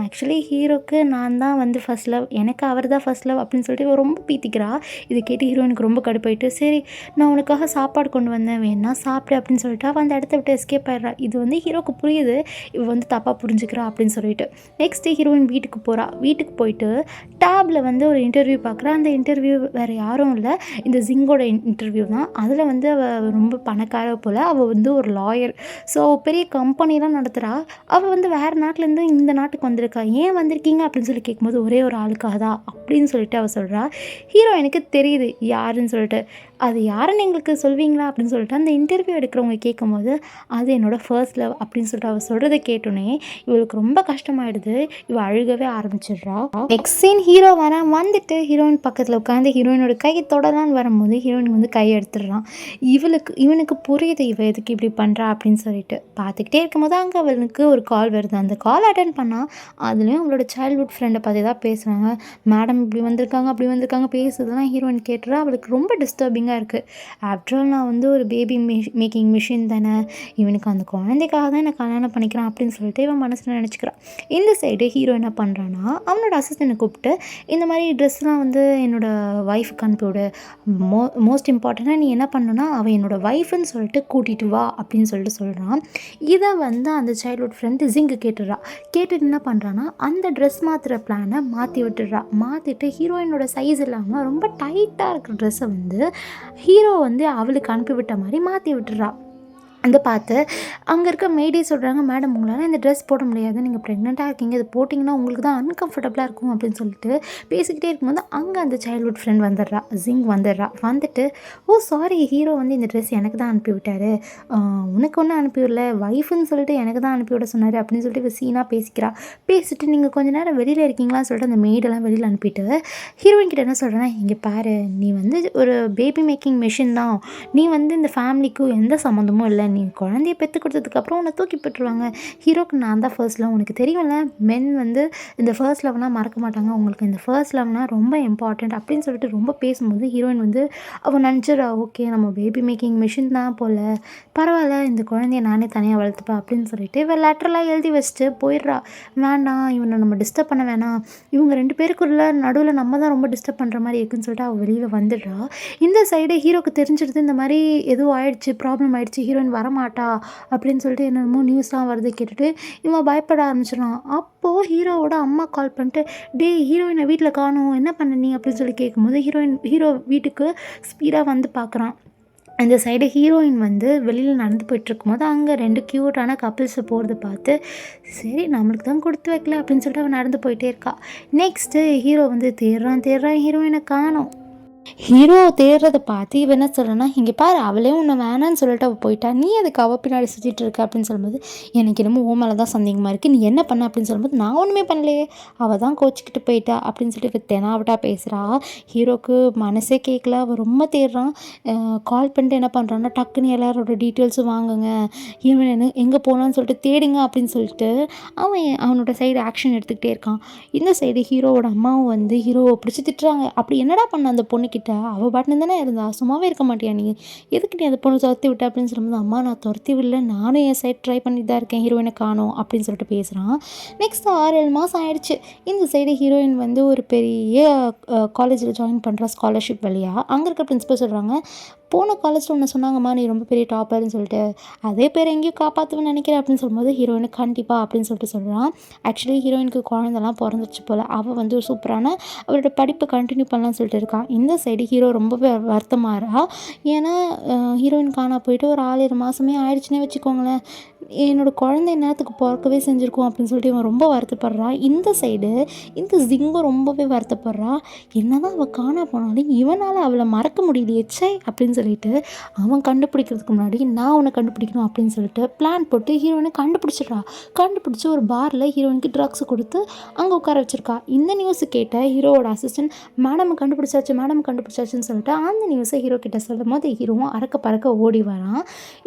A: ஆக்சுவலி ஹீரோக்கு நான் தான் வந்து ஃபர்ஸ்ட் லவ், எனக்கு அவர் தான் ஃபர்ஸ்ட் லவ் அப்படின்னு சொல்லிட்டு இவ ரொம்ப பீத்திக்கிறா. இதை கேட்டு ஹீரோயினுக்கு ரொம்ப கடுப்பாயிட்டு, சரி நான் உனக்காக சாப்பாடு கொண்டு வந்தேன் வேணா சாப்பிடு அப்படின்னு சொல்லிட்டு அவள் அந்த இடத்த விட்டு எஸ்கேப் ஆயிடுறா. இது வந்து ஹீரோக்கு புரியுது, இவ வந்து தப்பாக புரிஞ்சுக்கிறா அப்படின்னு சொல்லிட்டு. நெக்ஸ்ட்டு ஹீரோயின் வீட்டுக்கு போகிறா. வீட்டுக்கு போயிட்டு டேபில் வந்து ஒரு இன்டர்வியூ பார்க்குறா. அந்த இன்டர்வியூ வேறு யாரும் இல்லை, இந்த ஜிங்கோட இன்டர்வியூ தான். அதில் வந்து அவள் ரொம்ப பணக்கார போல். அவள் வந்து ஒரு லாயர். ஸோ பெரிய கம்பெனிலாம் நடத்துகிறா. அவள் வந்து வேறு நாட்டிலேருந்து இந்த நாட்டுக்கு வந்திருக்கா. ஏன் வந்திருக்கீங்க அப்படின்னு சொல்லி கேட்கும்போது, ஒரே ஒரு ஆளுக்காக தான் அப்படின்னு சொல்லிட்டு அவள் சொல்கிறா. ஹீரோ எனக்கு தெரியுது யாருன்னு சொல்லிட்டு, அது யாருன்னு எங்களுக்கு சொல்வீங்களா அப்படின்னு சொல்லிட்டு அந்த இன்டர்வியூ எடுக்கிறவங்க கேட்கும்போது, அது என்னோடய ஃபர்ஸ்ட் லவ் அப்படின்னு சொல்லிட்டு அவள் சொல்கிறத கேட்டோன்னே இவளுக்கு ரொம்ப கஷ்டமாயிடுது. இவள் அழுகவே ஆரம்பிச்சிடுறா. நெக்ஸ்ட் சீன் ஹீரோ வந்துட்டு ஹீரோயின் பக்கத்தில் உட்காந்து ஹீரோயினோட கையை தொடலான்னு வரும்போது ஹீரோயின் வந்து கையை எடுத்துடுறான். இவனுக்கு புரியுது இவ எதுக்கு இப்படி பண்ணுறா அப்படின்னு சொல்லிட்டு பார்த்துக்கிட்டே இருக்கும்போது அங்கே அவனுக்கு ஒரு கால் வருது. அந்த கால் அட்டன் பண்ணால் அதுலேயும் அவளோட சைல்ட்ஹுட் ஃப்ரெண்டை பற்றி தான் பேசுகிறாங்க. மேடம் இப்படி வந்திருக்காங்க அப்படி வந்திருக்காங்க பேசுறதுலாம் ஹீரோயின் கேட்டுறா. அவளுக்கு ரொம்ப டிஸ்டர்பிங்காக இருக்குது. ஆஃப்டர் ஆல் நான் வந்து ஒரு பேபி மேக்கிங் மிஷின் தானே, இவனுக்கு அந்த குழந்தைக்காக தான் நான் கல்யாணம் பண்ணிக்கிறேன் அப்படின்னு சொல்லிட்டு இவன் மனசில் நினச்சிக்கிறான். இந்த சைடு ஹீரோ என்ன பண்ணுறான்னா, அவனோட அசிஸ்டன்ட்டை கூப்பிட்டு இந்த மாதிரி ட்ரெஸ்லாம் வந்து என்னோடய ஒய்ஃபுக்கு அனுப்பிவிடு, மோஸ்ட் இம்பார்ட்டண்ட்டாக நீ என்ன பண்ணணுன்னா அவள் என்னோடய ஒய்ஃப்னு சொல்லிட்டு கூட்டிகிட்டு வா அப்படின்னு சொல்லிட்டு சொல்கிறான். இதை வந்து அந்த சைல்ட்ஹுட் ஃப்ரெண்டு ஜிங்கு கேட்டுடுறா. கேட்டுட்டு என்ன பண்ணுறான்னா, அந்த ட்ரெஸ் மாற்றுற பிளானை மாற்றி விட்டுடுறா. மாற்றிட்டு ஹீரோயினோட சைஸ் இல்லாமல் ரொம்ப டைட்டாக இருக்கிற ட்ரெஸ்ஸை வந்து ஹீரோ வந்து அவளுக்கு அனுப்பிவிட்ட மாதிரி மாற்றி விட்டுடுறா. வந்து பார்த்து அங்கே இருக்க மெய்டே சொல்கிறாங்க, மேடம் உங்களால் இந்த ட்ரெஸ் போட முடியாது, நீங்கள் ப்ரெக்னெண்ட்டாக இருக்கீங்க, இது போட்டிங்கன்னா உங்களுக்கு தான் அன்கம்ஃபர்டபுளாக இருக்கும் அப்படின்னு சொல்லிட்டு பேசிக்கிட்டே இருக்கும்போது அங்கே அந்த சைல்ட்ஹுட் ஃப்ரெண்ட் வந்துடுறா. ஜிங் வந்துடுறா. வந்துட்டு, ஓ சாரி ஹீரோ வந்து இந்த ட்ரெஸ் எனக்கு தான் அனுப்பிவிட்டார், உனக்கு ஒன்றும் அனுப்பிவிடல, ஒய்ஃப்னு சொல்லிட்டு எனக்கு தான் அனுப்பிவிட சொன்னார் அப்படின்னு சொல்லிட்டு சீனாக பேசிக்கிறா. பேசிட்டு நீங்கள் கொஞ்சம் நேரம் வெளியில் இருக்கீங்களான்னு சொல்லிட்டு அந்த மெய்டெல்லாம் வெளியில் அனுப்பிட்டு ஹீரோயின் கிட்ட என்ன சொல்கிறேன்னா, இங்கே பாரு நீ வந்து ஒரு பேபி மேக்கிங் மிஷின் தான், நீ வந்து இந்த ஃபேமிலிக்கும் எந்த சம்மந்தமும் இல்லை, நீ குழந்தைய பெற்று கொடுத்ததுக்கப்புறம் உன்னை தூக்கி போட்டுருவாங்க. ஹீரோக்கு நான் தான் ஃபர்ஸ்ட் லவ், உனக்கு தெரியும்ல மென் வந்து இந்த ஃபர்ஸ்ட் லவ்னால் மறக்க மாட்டாங்க, உங்களுக்கு இந்த ஃபர்ஸ்ட் லவ்னால் ரொம்ப இம்பார்ட்டண்ட் அப்படின்னு சொல்லிட்டு ரொம்ப பேசும்போது ஹீரோயின் வந்து அவள் நினச்சிடா, ஓகே நம்ம பேபி மேக்கிங் மிஷின் தான் போல், பரவாயில்ல இந்த குழந்தைய நானே தனியாக வளர்த்துப்பேன் அப்படின்னு சொல்லிட்டு இவள் லெட்டரெலாம் எழுதி வச்சுட்டு போயிடுறா. வேண்டாம் இவனை நம்ம டிஸ்டர்ப் பண்ண வேணாம், இவங்க 2 பேருக்குள்ள நடுவில் நம்ம தான் ரொம்ப டிஸ்டர்ப் பண்ணுற மாதிரி இருக்குன்னு சொல்லிட்டு அவள் வெளியில் வந்துடுறா. இந்த சைடு ஹீரோக்கு தெரிஞ்சிடுது இந்த மாதிரி எதுவும் ஆயிடுச்சு, ப்ராப்ளம் ஆயிடுச்சு, ஹீரோயின் வரமாட்டா அப்படின்னு சொல்லிட்டு என்னென்னமோ நியூஸ்லாம் வருது கேட்டுட்டு இவன் பயப்பட ஆரம்பிச்சிடறான். அப்போது ஹீரோவோட அம்மா கால் பண்ணிட்டு, டே ஹீரோயினை வீட்டில் காணோம் என்ன பண்ண நீ அப்படின்னு சொல்லி கேட்கும்போது ஹீரோ வீட்டுக்கு ஸ்பீடாக வந்து பார்க்குறான். இந்த சைடு ஹீரோயின் வந்து வெளியில் நடந்து போயிட்டுருக்கும்போது அங்கே 2 க்யூட்டான கப்பிள்ஸை போகிறத பார்த்து, சரி நம்மளுக்கு தான் கொடுத்து வைக்கல அப்படின்னு சொல்லிட்டு அவன் நடந்து போயிட்டே இருக்கா. நெக்ஸ்ட்டு ஹீரோ வந்து தேடுறான் ஹீரோயினை காணோம். ஹீரோ தேடுறத பார்த்து இவன் என்ன சொல்கிறேன்னா, இங்கே பாரு அவளே உன்னை வேணான்னு சொல்லிட்டு அவள் போயிட்டா, நீ அதுக்கு அவள் பின்னாடி சுற்றிட்டு இருக்க அப்படின்னு சொல்லும்போது, எனக்கு என்னமோ ஓ மேலே தான் சந்தேகமாக இருக்குது, நீ என்ன பண்ண அப்படின்னு சொல்லும்போது, நான் ஒன்றுமே பண்ணலையே, அவள் தான் கோச்சிக்கிட்டு போயிட்டா அப்படின்னு சொல்லிட்டு தெனாவட்டா பேசுகிறா. ஹீரோக்கு மனசே கேட்கல, அவள் ரொம்ப தேடுறான். கால் பண்ணிட்டு என்ன பண்ணுறான்னா, டக்குன்னு எல்லாரோட டீட்டெயில்ஸும் வாங்குங்க, இவன் என்ன எங்கே போனான்னு சொல்லிட்டு தேடுங்க அப்படின்னு சொல்லிட்டு அவனோட சைடு ஆக்ஷன் எடுத்துக்கிட்டே இருக்கான். இந்த சைடு ஹீரோவோட அம்மாவும் வந்து ஹீரோவை பிடிச்சி திட்டுறாங்க. அப்படி என்னடா பண்ண அந்த பொண்ணு கிட்ட, அவள் பாட்டுன்னு தானே இருந்தா, சும்மாவே இருக்க மாட்டியா நீ, எதுக்கு நீ அந்த பொண்ணு துரத்தி விட்ட அப்படின்னு சொல்லும்போது, அம்மா நான் துரத்தி விடல, நானும் என் சைட் ட்ரை பண்ணிட்டு தான் இருக்கேன், ஹீரோயினை காணோம் அப்படின்னு சொல்லிட்டு பேசுகிறான். நெக்ஸ்ட் 6-7 மாதம் ஆயிடுச்சு. இந்த சைடு ஹீரோயின் வந்து ஒரு பெரிய காலேஜில் ஜாயின் பண்ணுறா ஸ்காலர்ஷிப் வழியாக. அங்கே இருக்க பிரின்சிபல் சொல்கிறாங்க, போன காலேஜில் ஒன்று சொன்னாங்கம்மா நீ ரொம்ப பெரிய டாப்பர்னு சொல்லிட்டு, அதே பேர் எங்கேயும் காப்பாற்றுவேன்னு நினைக்கிறேன் அப்படின்னு சொல்லும்போது ஹீரோயினுக்கு கண்டிப்பாக அப்படின்னு சொல்லிட்டு சொல்கிறான். ஆக்சுவலி ஹீரோயினுக்கு குழந்தெல்லாம் பிறந்துருச்சு போல், அவள் வந்து ஒரு சூப்பரான அவரோட படிப்பை கண்டினியூ பண்ணலாம்னு சொல்லிட்டு இருக்கான். இந்த சைடு ஹீரோ ரொம்பவே வருத்தமாகறா. ஏன்னா ஹீரோயின் காணா போயிட்டு ஒரு 6 மாதமே ஆயிடுச்சுன்னே வச்சுக்கோங்களேன். என்னோட குழந்தை நேரத்துக்கு பிறக்கவே செஞ்சுருக்கோம் அப்படின்னு சொல்லிட்டு இவன் ரொம்ப வருத்தப்படுறான். இந்த சைடு இந்த ஜிங்கும் ரொம்பவே வருத்தப்படுறா. என்னதான் அவள் காணா போனாலும் இவனால் அவளை மறக்க முடியலையே ச்சே அப்படின்னு சொல்லிட்டு அவன் கண்டுபிடிக்கிறதுக்கு முன்னாடி நான் அவனை கண்டுபிடிக்கணும் அப்படின்னு சொல்லிட்டு பிளான் போட்டு ஹீரோயினை கண்டுபிடிச்சிட்றா. கண்டுபிடிச்சி ஒரு பாரில் ஹீரோயினுக்கு ட்ரக்ஸ் கொடுத்து அங்கே உட்கார வச்சிருக்கா. இந்த நியூஸு கேட்ட ஹீரோவோட அசிஸ்டன்ட் மேடம் கண்டுபிடிச்சாச்சுன்னு சொல்லிட்டு அந்த நியூஸை ஹீரோ கிட்ட சொல்லும் போது ஹீரோவும் அறக்க பறக்க ஓடி வரான்.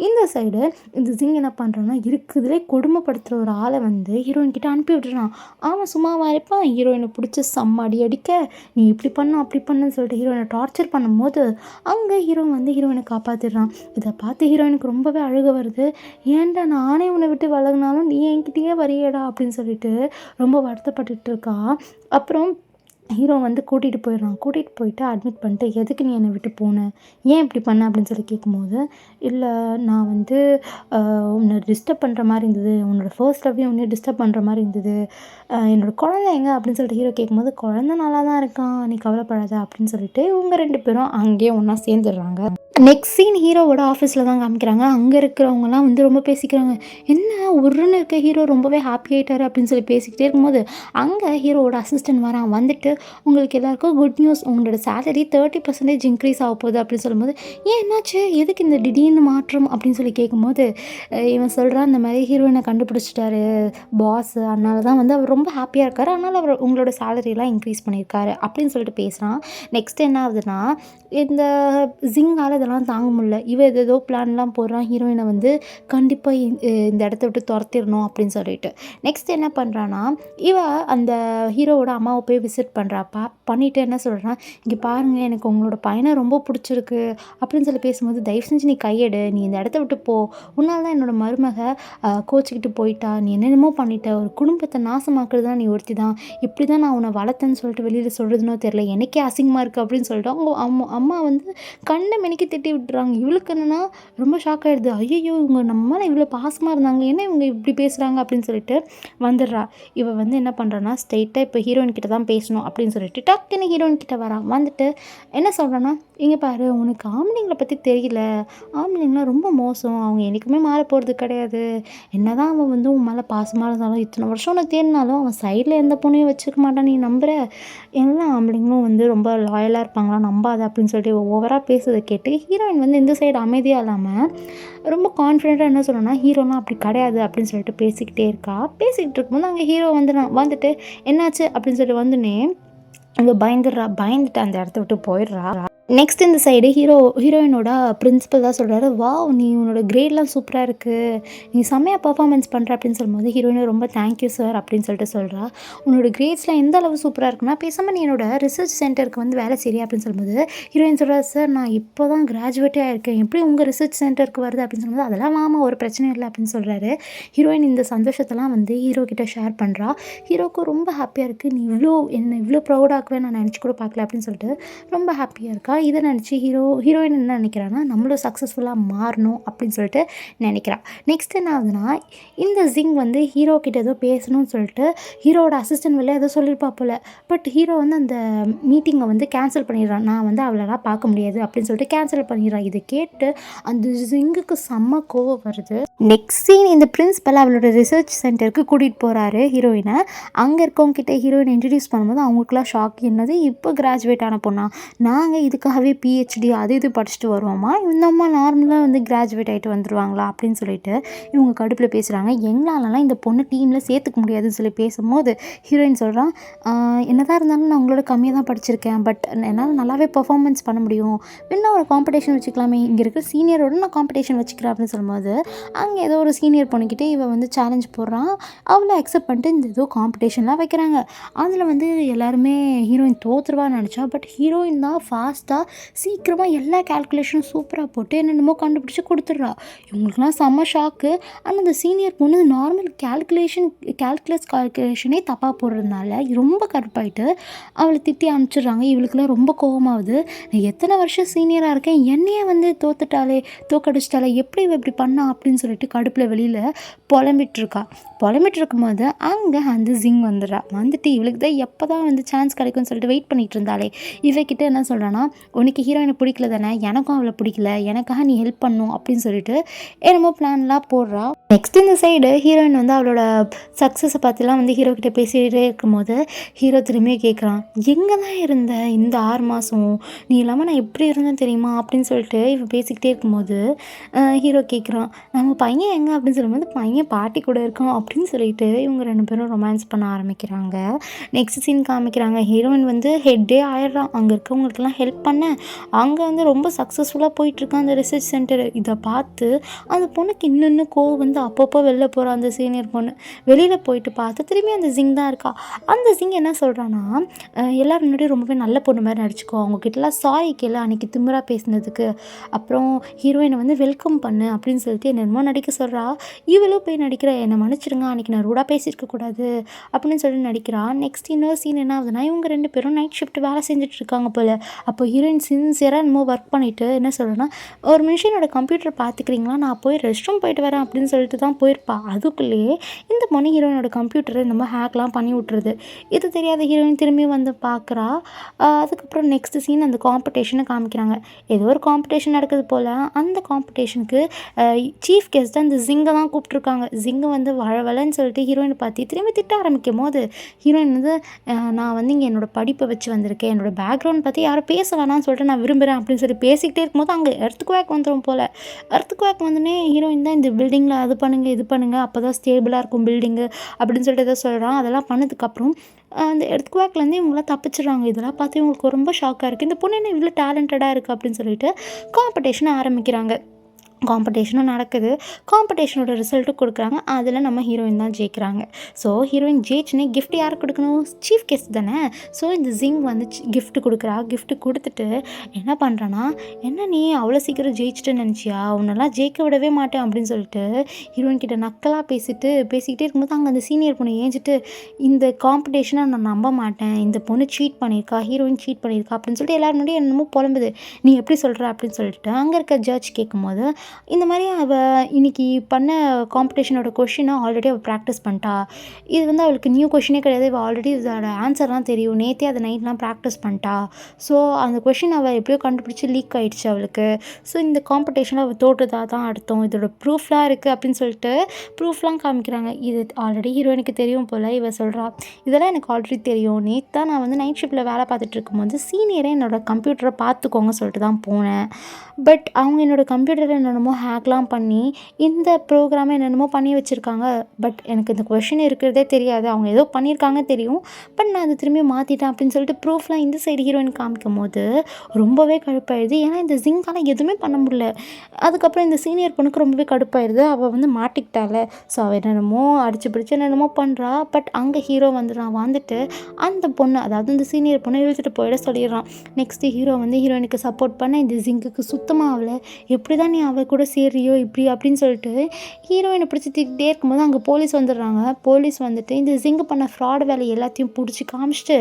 A: இந்த சைடு இந்த ஜிங் என்ன பண்ணுறான்னா இருக்குதுலே கொடுமைப்படுத்துகிற ஒரு ஆளை வந்து ஹீரோயின் கிட்ட அனுப்பி விட்டுறான். அவன் சும்மாவா இருப்பான், ஹீரோயினை பிடிச்சி செம்ம அடிக்க நீ இப்படி பண்ண அப்படி பண்ணுன்னு சொல்லிட்டு ஹீரோயினை டார்ச்சர் பண்ணும்போது அங்கே ஹீரோ வந்து ஹீரோயினை காப்பாற்றிடுறான். இதை பார்த்து ஹீரோயினுக்கு ரொம்பவே அழுக வருது. ஏன்டா நானே உன்னை விட்டு விலகுனாலும் நீ என்கிட்டயே வரியேடா அப்படின்னு சொல்லிட்டு ரொம்ப வருத்தப்பட்டுட்டு இருக்கா. அப்புறம் ஹீரோ வந்து கூட்டிகிட்டு போயிட்டு அட்மிட் பண்ணிட்டு எதுக்கு நீ என்னை விட்டு போன, ஏன் இப்படி பண்ண அப்படின்னு சொல்லி கேட்கும்போது, இல்லை நான் வந்து உன்னை டிஸ்டர்ப் பண்ணுற மாதிரி இருந்தது, உன்னோட ஃபர்ஸ்ட் லவ்வையும் உன்னையும் டிஸ்டர்ப் பண்ணுற மாதிரி இருந்தது, என்னோடய குழந்தை எங்கே அப்படின்னு சொல்லிட்டு ஹீரோ கேட்கும்போது, குழந்தை நல்லா தான் இருக்கான் நீ கவலைப்படாத அப்படின்னு சொல்லிட்டு இவங்க 2 பேரும் அங்கேயே ஒன்றா சேர்ந்துடுறாங்க. நெக்ஸ்ட் சீன் ஹீரோவோட ஆஃபீஸில் தான் காமிக்கிறாங்க. அங்கே இருக்கிறவங்கலாம் வந்து ரொம்ப பேசிக்கிறாங்க. என்ன உருன்னு இருக்க ஹீரோ ரொம்பவே ஹாப்பி ஆகிட்டாரு அப்படின்னு சொல்லி பேசிக்கிட்டே இருக்கும்போது அங்கே ஹீரோவோட அசிஸ்டன்ட் வரான். வந்துட்டு உங்களுக்கு எல்லாருக்கும் குட் நியூஸ், உங்களோட சேலரி 30% இன்க்ரீஸ் ஆக போகுது அப்படின்னு சொல்லும்போது, ஏன் என்னாச்சு எதுக்கு இந்த திடீர்னு மாற்றம் அப்படின்னு சொல்லி கேட்கும்போது இவன் சொல்கிறான் இந்த மாதிரி ஹீரோயினை கண்டுபிடிச்சிட்டாரு பாஸ், அதனால தான் வந்து அவர் ரொம்ப ஹாப்பியாக இருக்கார், அதனால் அவர் உங்களோட சேலரியெலாம் இன்க்ரீஸ் பண்ணியிருக்காரு அப்படின்னு சொல்லிட்டு பேசுகிறான். நெக்ஸ்ட் என்ன ஆகுதுன்னா இந்த ஜிங்கால் இதெல்லாம் தாங்க முடியல. இவன் ஏதோ பிளான்லாம் போடுறான் ஹீரோயினை வந்து கண்டிப்பாக இந்த இடத்த விட்டு துரத்திடணும் அப்படின்னு சொல்லிட்டு. நெக்ஸ்ட் என்ன பண்ணுறான்னா அந்த ஹீரோவோட அம்மாவை போய் விசிட் பண்ணுறாப்பா. பண்ணிவிட்டு என்ன சொல்கிறான், இங்கே பாருங்கள் எனக்கு உங்களோட பையனை ரொம்ப பிடிச்சிருக்கு அப்படின்னு சொல்லி பேசும்போது, தயவு செஞ்சு நீ கையெடு, நீ இந்த இடத்த விட்டு போ, உன்னால் தான் என்னோடய மருமக கோச்சிக்கிட்டு போயிட்டா, நீ என்னென்னமோ பண்ணிட்ட, ஒரு குடும்பத்தை நாசமாக்குறது தான் நீ ஒருத்தி தான், இப்படி தான் நான் உன்னை வளர்த்தேன்னு சொல்லிட்டு வெளியில் சொல்கிறதுனோ தெரில, எனக்கே அசிங்கமாக இருக்குது அப்படின்னு சொல்லிட்டு அவங்க அம்மா வந்து கண்ணை மெனிக்கி திட்டி விட்டுறாங்க. இவளுக்கு என்னன்னா ரொம்ப ஷாக் ஆகிடுது. ஐயோ இவங்க நம்ம மேலே இவ்வளோ பாசமாக இருந்தாங்க, என்ன இவங்க இப்படி பேசுகிறாங்க அப்படின்னு சொல்லிட்டு வந்துடுறா. இவள் வந்து என்ன பண்ணுறான்னா ஸ்ட்ரெயிட்டாக இப்போ ஹீரோயின் கிட்ட தான் பேசணும் அப்படின்னு சொல்லிட்டு டக்குன்னு ஹீரோயின் கிட்ட வரான். வந்துட்டு என்ன சொல்கிறேன்னா, இங்கே பாரு உனக்கு ஆம்பளைங்களை பற்றி தெரியல, ஆம்பளைங்களாம் ரொம்ப மோசம், அவங்க என்றைக்குமே மாற போகிறது கிடையாது, என்ன தான் அவன் வந்து உன் மேலே பாசமாக இருந்தாலும் இத்தனை வருஷம் உன்னை தேடினாலும் அவன் சைடில் எந்த பொண்ணையும் வச்சுக்க மாட்டான், நீ நம்புகிற, எல்லா ஆம்பளைங்களும் வந்து ரொம்ப லாயலாக இருப்பாங்களா, நம்பாத அப்படின்னு சொல்லிட்டு ஓவராக பேசுறதை கேட்டு ஹீரோயின் வந்து இந்த சைடு அமைதியாக இல்லாமல் ரொம்ப கான்ஃபிடென்ட்டாக என்ன சொல்லணும்னா, ஹீரோலாம் அப்படி கிடையாது அப்படின்னு சொல்லிட்டு பேசிக்கிட்டே இருக்கா. பேசிக்கிட்டு இருக்கும்போது அங்கே ஹீரோ வந்துட்டு என்னாச்சு அப்படின்னு சொல்லிட்டு வந்துனே இவ பயந்துட்டு அந்த இடத்த விட்டு போயிடுறா. நெக்ஸ்ட் இந்த சைடு ஹீரோயினோட பிரின்சிபல் தான் சொல்கிறாரு, வா நீ உன்னோட கிரேட்லாம் சூப்பராக இருக்குது, நீ செம்மையாக பர்ஃபார்மன்ஸ் பண்ணுற அப்படின்னு சொல்லும்போது ஹீரோயினை ரொம்ப தேங்க்யூ சார் அப்படின்னு சொல்லிட்டு சொல்கிறா. உன்னோட கிரேட்ஸ்லாம் எந்த அளவு சூப்பராக இருக்குன்னா பேசாமல் நீ என்னோட ரிசர்ச் சென்டருக்கு வந்து வேலை செய்ய அப்படின்னு சொல்லும்போது ஹீரோயின் சொல்கிறா, சார் நான் இப்போ தான் கிராஜுவேட்டே ஆகிருக்கேன், எப்படி உங்கள் ரிசர்ச் சென்டருக்கு வருது அப்படின்னு சொல்லும்போது அதெல்லாம் வாமா ஒரு பிரச்சனை இல்லை அப்படின்னு சொல்கிறாரு. ஹீரோயின் இந்த சந்தோஷத்தெல்லாம் வந்து ஹீரோ கிட்ட ஷேர் பண்ணுறா. ஹீரோக்கும் ரொம்ப ஹாப்பியாக இருக்குது, நீ என்னை இவ்வளோ ப்ரௌடாக்குவேன் நான் நினச்சி கூட பார்க்கல அப்படின்னு சொல்லிட்டு ரொம்ப ஹாப்பியாக இருக்கா. இதை நினச்சி ஹீரோயின் என்ன நினைக்கிறான்னா நம்மளும் சக்ஸஸ்ஃபுல்லாக மாறணும் அப்படின்னு சொல்லிட்டு நினைக்கிறா. நெக்ஸ்ட் என்ன ஆகுதுன்னா இந்த ஜிங் வந்து ஹீரோ கிட்ட ஏதோ பேசணும்னு சொல்லிட்டு ஹீரோட அசிஸ்டன்ட் வெளியே ஏதோ சொல்லியிருப்பா போல். பட் ஹீரோ வந்து அந்த மீட்டிங்கை வந்து கேன்சல் பண்ணிடுறான். நான் வந்து அவளெல்லாம் பார்க்க முடியாது அப்படின்னு சொல்லிட்டு கேன்சல் பண்ணிடுறான். இதை கேட்டு அந்த ஜிங்குக்கு செம்ம கோவம் வருது. நெக்ஸ்ட் சீன் இந்த பிரின்சிபல் அவளோட ரிசர்ச் சென்டருக்கு கூட்டிகிட்டு போகிறாரு ஹீரோயினை. அங்கே இருக்கவங்ககிட்ட ஹீரோயின் இன்ட்ரடியூஸ் பண்ணும்போது அவங்களுக்குலாம் ஷாக், என்னது இப்போ கிராஜுவேட் ஆன பொண்ணா, நாங்கள் இதுக்காகவே பிஹெச்டி அது இது படிச்சுட்டு வருவோமா, இந்த அம்மா நார்மலாக வந்து கிராஜுவேட் ஆகிட்டு வந்துடுவாங்களா அப்படின்னு சொல்லிட்டு இவங்க கடுப்பில் பேசுகிறாங்க. எங்களாலலாம் இந்த பொண்ணு டீமில் சேர்த்துக்க முடியாதுன்னு சொல்லி பேசும்போது ஹீரோயின் சொல்கிறான், என்னதான் இருந்தாலும் நான் உங்களோட கம்மியாக தான் படிச்சிருக்கேன், பட் என்னால் நல்லாவே பர்ஃபார்மன்ஸ் பண்ண முடியும், இன்னும் ஒரு காம்படிஷன் வச்சுக்கலாமே, இங்கே இருக்கிற சீனியரோட நான் காம்படிஷன் வச்சுக்கிறேன் அப்படின்னு சொல்லும்போது அங்கே ஏதோ ஒரு சீனியர் பொண்ணுக்கிட்டே இவன் வந்து சேலஞ்ச் போடுறான். அவளை அக்செப்ட் பண்ணிட்டு இந்த ஏதோ காம்படிஷன்லாம் வைக்கிறாங்க. அதில் வந்து எல்லாருமே ஹீரோயின் தோத்துருவான்னு நினச்சா. பட் ஹீரோயின் தான் ஃபாஸ்ட்டாக சீக்கிரமாக எல்லா கேல்குலேஷனும் சூப்பராக போட்டு என்னென்னமோ கண்டுபிடிச்சி கொடுத்துட்றா. இவங்களுக்குலாம் செம்ம ஷாக்கு. ஆனால் அந்த சீனியர் பொண்ணு நார்மல் கால்குலேஷனே தப்பாக போடுறதுனால ரொம்ப கடுப்பாயிட்டு அவளை திட்டி அனுப்பிச்சிடுறாங்க. இவளுக்குலாம் ரொம்ப கோவமாகுது. நான் எத்தனை வருஷம் சீனியராக இருக்கேன், என்னையே வந்து தோக்கடிச்சிட்டாலே, எப்படி இவ இப்படி பண்ணா அப்படின்னு சொல்லிட்டு கடுப்பில் வெளியில் புலம்பிட்டு இருக்கும்போது அங்கே அந்த ஜிங் வந்துடுறா. வந்துட்டு இவளுக்கு தான் எப்போ தான் வந்து சான்ஸ் கிடைக்கும்னு சொல்லிட்டு வெயிட் பண்ணிட்டு இருந்தாலே இவகிட்ட என்ன சொல்கிறான்னா, உனக்கு ஹீரோயினை பிடிக்கல தானே, எனக்கும் அவளை பிடிக்கல, எனக்காக நீ ஹெல்ப் பண்ணும் அப்படின்னு சொல்லிட்டு என்னமோ பிளான்லாம் போடுறா. நெக்ஸ்ட் இந்த சைடு ஹீரோயின் வந்து அவளோட சக்ஸஸை பற்றிலாம் வந்து ஹீரோ கிட்ட பேசிகிட்டே இருக்கும்போது ஹீரோ திரும்பியே கேட்குறான், எங்கே தான் இருந்த இந்த 6 மாதம், நீ இல்லாமல் நான் எப்படி இருந்தேன் தெரியுமா அப்படின்னு சொல்லிட்டு இவன் பேசிக்கிட்டே இருக்கும்போது ஹீரோ கேட்குறான், நம்ம பையன் எங்கே அப்படின்னு சொல்லும்போது பையன் பாட்டி கூட இருக்கான் அப்படின்னு சொல்லிட்டு இவங்க 2 பேரும் ரொமான்ஸ் பண்ண ஆரம்பிக்கிறாங்க. நெக்ஸ்ட் சீன் காமிக்கிறாங்க, ஹீரோயின் வந்து ஹெட்டே ஆயிடுறான். அங்கே இருக்கவங்களுக்கெல்லாம் ஹெல்ப் பண்ண அங்கே வந்து ரொம்ப சக்ஸஸ்ஃபுல்லாக போயிட்டுருக்கான் அந்த ரிசர்ச் சென்டர். இதை பார்த்து அந்த பொண்ணுக்கு இன்னும் கோவம் வந்து அப்பப்போ வெளில போகிறான். அந்த சீனியர் பொண்ணு வெளியில் போயிட்டு பார்த்து திரும்பி அந்த ஜிங் தான் இருக்கா. அந்த ஜிங் என்ன சொல்கிறான்னா, எல்லோரும் முன்னாடியும் ரொம்பவே நல்ல பொண்ணு மாதிரி நடிச்சுக்கோ, அவங்கக்கிட்டலாம் சாரி கேளு அன்றைக்கி திமிராக பேசினதுக்கு, அப்புறம் ஹீரோயினை வந்து வெல்கம் பண்ணு அப்படின்னு சொல்லிட்டு என்னென்னமோ நடிக்க சொல்கிறா. இவளும் போய் நடிக்கிற, என்னை மன்னிச்சிடுங்க அன்றைக்கி நான் ரூடாக பேசியிருக்கக்கூடாது அப்படின்னு சொல்லி நடிக்கிறான். நெக்ஸ்ட் இன்னொரு சீன் என்ன ஆகுதுன்னா, இவங்க 2 பேரும் நைட் ஷிஃப்ட் வேலை செஞ்சுட்டு இருக்காங்க போல். அப்போ ஹீரோயின் சின்சியராக என்னமோ ஒர்க் பண்ணிவிட்டு என்ன சொல்கிறேன்னா, ஒரு நிமிஷம் என்னோடய கம்ப்யூட்டர் பார்த்துக்கிறீங்களா, நான் போய் ரெஸ்ட் ரூம் போயிட்டு வரேன் அப்படின்னு சொல்லிட்டு தான் போயிருப்பா. அதுக்குள்ளேயே இந்த பொண்ணு ஹீரோயினோட கம்ப்யூட்டரை நம்ம ஹேக்லாம் பண்ணி விட்டுருது. இது தெரியாத ஹீரோயின் திரும்பி வந்து பார்க்குறா. அதுக்கப்புறம் நெக்ஸ்ட் சீன் அந்த காம்படிஷனை காமிக்கிறாங்க. ஏதோ ஒரு காம்படிஷன் நடக்குது போல். அந்த காம்படிஷனுக்கு சீஃப் கெஸ்ட்டாக அந்த ஜிங்கை தான் கூப்பிட்ருக்காங்க. ஜிங்கை வந்து வளன்னு சொல்லிட்டு ஹீரோயினை பார்த்து திரும்பி திட்ட ஆரம்பிக்கும் போது ஹீரோயின் வந்து, நான் வந்து இங்கே என்னோடய படிப்பை வச்சு வந்திருக்கேன், என்னோடய பேக்ரவுண்ட் பற்றி யாரும் பேச வேணாம்னு சொல்லிட்டு நான் விரும்புகிறேன் அப்படின்னு சொல்லி பேசிக்கிட்டே இருக்கும்போது அங்கே எர்த்குவேக் வந்துடும் போல். எர்த்குவேக் வந்தோடனே ஹீரோயின் தான் இந்த பில்டிங்கில் அது பண்ணுங்கள் இது பண்ணுங்கள் அப்போ தான் ஸ்டேபிளாக இருக்கும் பில்டிங்கு அப்படின்னு சொல்லிட்டு எதாவது சொல்கிறான். அதெல்லாம் பண்ணதுக்கப்புறம் அந்த எர்த்குவேக்லேருந்து இவங்களாம் தப்பிச்சிடுறாங்க. இதெல்லாம் பார்த்து இவங்களுக்கு ரொம்ப ஷாக்காக இருக்குது. இந்த பொண்ணு என்ன இவ்வளோ டேலண்டடாக இருக்குது அப்படின்னு சொல்லிட்டு காம்படிஷனை ஆரம்பிக்கிறாங்க. காம்படிஷனும் நடக்குது. காம்படிஷனோட ரிசல்ட்டும் கொடுக்குறாங்க. அதில் நம்ம ஹீரோயின் தான் ஜெயிக்கிறாங்க. ஸோ ஹீரோயின் ஜெயிச்சுன்னு கிஃப்ட் யாருக்கு கொடுக்கணும், சீஃப் கெஸ்ட் தானே. ஸோ இந்த ஜிங் வந்து கிஃப்ட் கொடுக்குறா. கிஃப்ட் கொடுத்துட்டு என்ன பண்ணுறான்னா, என்ன நீ அவ்வளோ சீக்கிரம் ஜெயிச்சிட்டுன்னு நினச்சியா, உன்னெல்லாம் ஜெயிக்க விடவே மாட்டேன் அப்படின்னு சொல்லிட்டு ஹீரோயின் கிட்ட நக்கலாக பேசிக்கிட்டே இருக்கும்போது அங்கே அந்த சீனியர் பொண்ணு ஏஞ்சிட்டு, இந்த காம்படிஷனை நான் நம்ப மாட்டேன், இந்த பொண்ணு சீட் பண்ணியிருக்கா, ஹீரோயின் சீட் பண்ணியிருக்கா அப்படின்னு சொல்லிட்டு எல்லோரும் முன்னாடி என்னமோ புலம்புது. நீ எப்படி சொல்கிற அப்படின்னு சொல்லிட்டு அங்கே இருக்க ஜட்ஜ் கேட்கும்போது, இந்த மாதிரி அவள் இன்றைக்கி பண்ண காம்படிஷனோட கொஷினை ஆல்ரெடி அவள் ப்ராக்டிஸ் பண்ணிட்டா. இது வந்து அவளுக்கு நியூ கொஷினே கிடையாது. இவள் ஆல்ரெடி இதோட ஆன்சர்லாம் தெரியும். நேற்றே அதை நைட்லாம் ப்ராக்டிஸ் பண்ணிட்டா. ஸோ அந்த கொஷின் அவள் எப்படியோ கண்டுபிடிச்சி லீக் ஆகிடுச்சு அவளுக்கு. ஸோ இந்த காம்படிஷனில் அவள் தோற்றுதா தான் அர்த்தம். இதோட ப்ரூஃப்லாம் இருக்குது அப்படின்னு சொல்லிட்டு ப்ரூஃப்லாம் காமிக்கிறாங்க. இது ஆல்ரெடி ஹீரோயினுக்கு தெரியும் போல். இவள் சொல்கிறா, இதெல்லாம் எனக்கு ஆல்ரெடி தெரியும். நேற்று தான் நான் வந்து நைட் ஷிஃப்ட்டில் வேலை பார்த்துட்டு இருக்கும்போது சீனியரே என்னோடய கம்ப்யூட்டரை பார்த்துக்கோங்க சொல்லிட்டு தான் போனேன். பட் அவங்க என்னோடய கம்ப்யூட்டரை என்னென்னமோ ஹேக்லாம் பண்ணி இந்த ப்ரோக்ராமை என்னென்னமோ பண்ணி வச்சுருக்காங்க. பட் எனக்கு இந்த கொஷின் இருக்கிறதே தெரியாது. அவங்க ஏதோ பண்ணியிருக்காங்க தெரியும், பட் நான் அதை திரும்பி மாற்றிட்டேன் அப்படின்னு சொல்லிட்டு ப்ரூஃப்லாம் இந்த சைடு ஹீரோயின் காமிக்கும் போது ரொம்பவே கடுப்பாயிடுது. ஏன்னா இந்த ஜிங்கால் எதுவுமே பண்ண முடியல. அதுக்கப்புறம் இந்த சீனியர் பொண்ணுக்கு ரொம்பவே கடுப்பாயிடுது. அவள் வந்து மாட்டிக்கிட்டால. ஸோ அவள் என்னென்னமோ அடிச்சு பிடிச்சி என்னென்னமோ பண்ணுறா. பட் அங்கே ஹீரோ வந்துட்டு அந்த பொண்ணு, அதாவது இந்த சீனியர் பொண்ணை இழுத்துட்டு போயிட சொல்லிடுறான். நெக்ஸ்ட்டு ஹீரோ வந்து ஹீரோயினுக்கு சப்போர்ட் பண்ண இந்த ஜிங்குக்கு சுத்தமாக அவளை எப்படி தான் நீ அவள் கூட சேர்றியோ இப்படி அப்படின்னு சொல்லிட்டு ஹீரோயினை பிடிச்சி திட்டிகிட்டே இருக்கும்போது அங்கே போலீஸ் வந்துடுறாங்க. போலீஸ் வந்துட்டு இந்த ஜிங்கு பண்ண ஃப்ராட் வேலை எல்லாத்தையும் பிடிச்சி காமிச்சிட்டு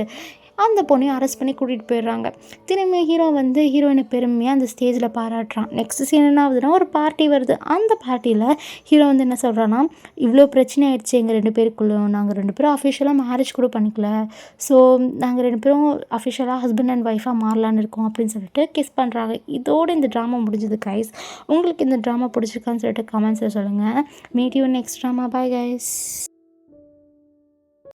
A: அந்த பொண்ணையும் அரெஸ்ட் பண்ணி கூட்டிகிட்டு போயிடுறாங்க. திரும்பி ஹீரோ வந்து ஹீரோயினை பெருமையாக அந்த ஸ்டேஜில் பாராட்டுறான். நெக்ஸ்ட் சீன் என்ன ஆகுதுன்னா, ஒரு பார்ட்டி வருது. அந்த பார்ட்டியில் ஹீரோ வந்து என்ன சொல்கிறான்னா, இவ்வளோ பிரச்சனை ஆயிடுச்சு எங்கள் 2 பேருக்குள்ளே, நாங்கள் 2 பேரும் அஃபிஷியலாக மேரேஜ் கூட பண்ணிக்கல, ஸோ நாங்கள் 2 பேரும் அஃபிஷியலாக ஹஸ்பண்ட் அண்ட் ஒய்ஃபாக மாறலான்னு இருக்கோம் அப்படின்னு சொல்லிட்டு கிஸ் பண்ணுறாங்க. இதோடு இந்த ட்ராமா முடிஞ்சுது கைஸ். உங்களுக்கு இந்த ட்ராமா பிடிச்சிருக்கான்னு சொல்லிட்டு கமெண்ட்ஸில் சொல்லுங்கள். Meet you next drama. Bye guys.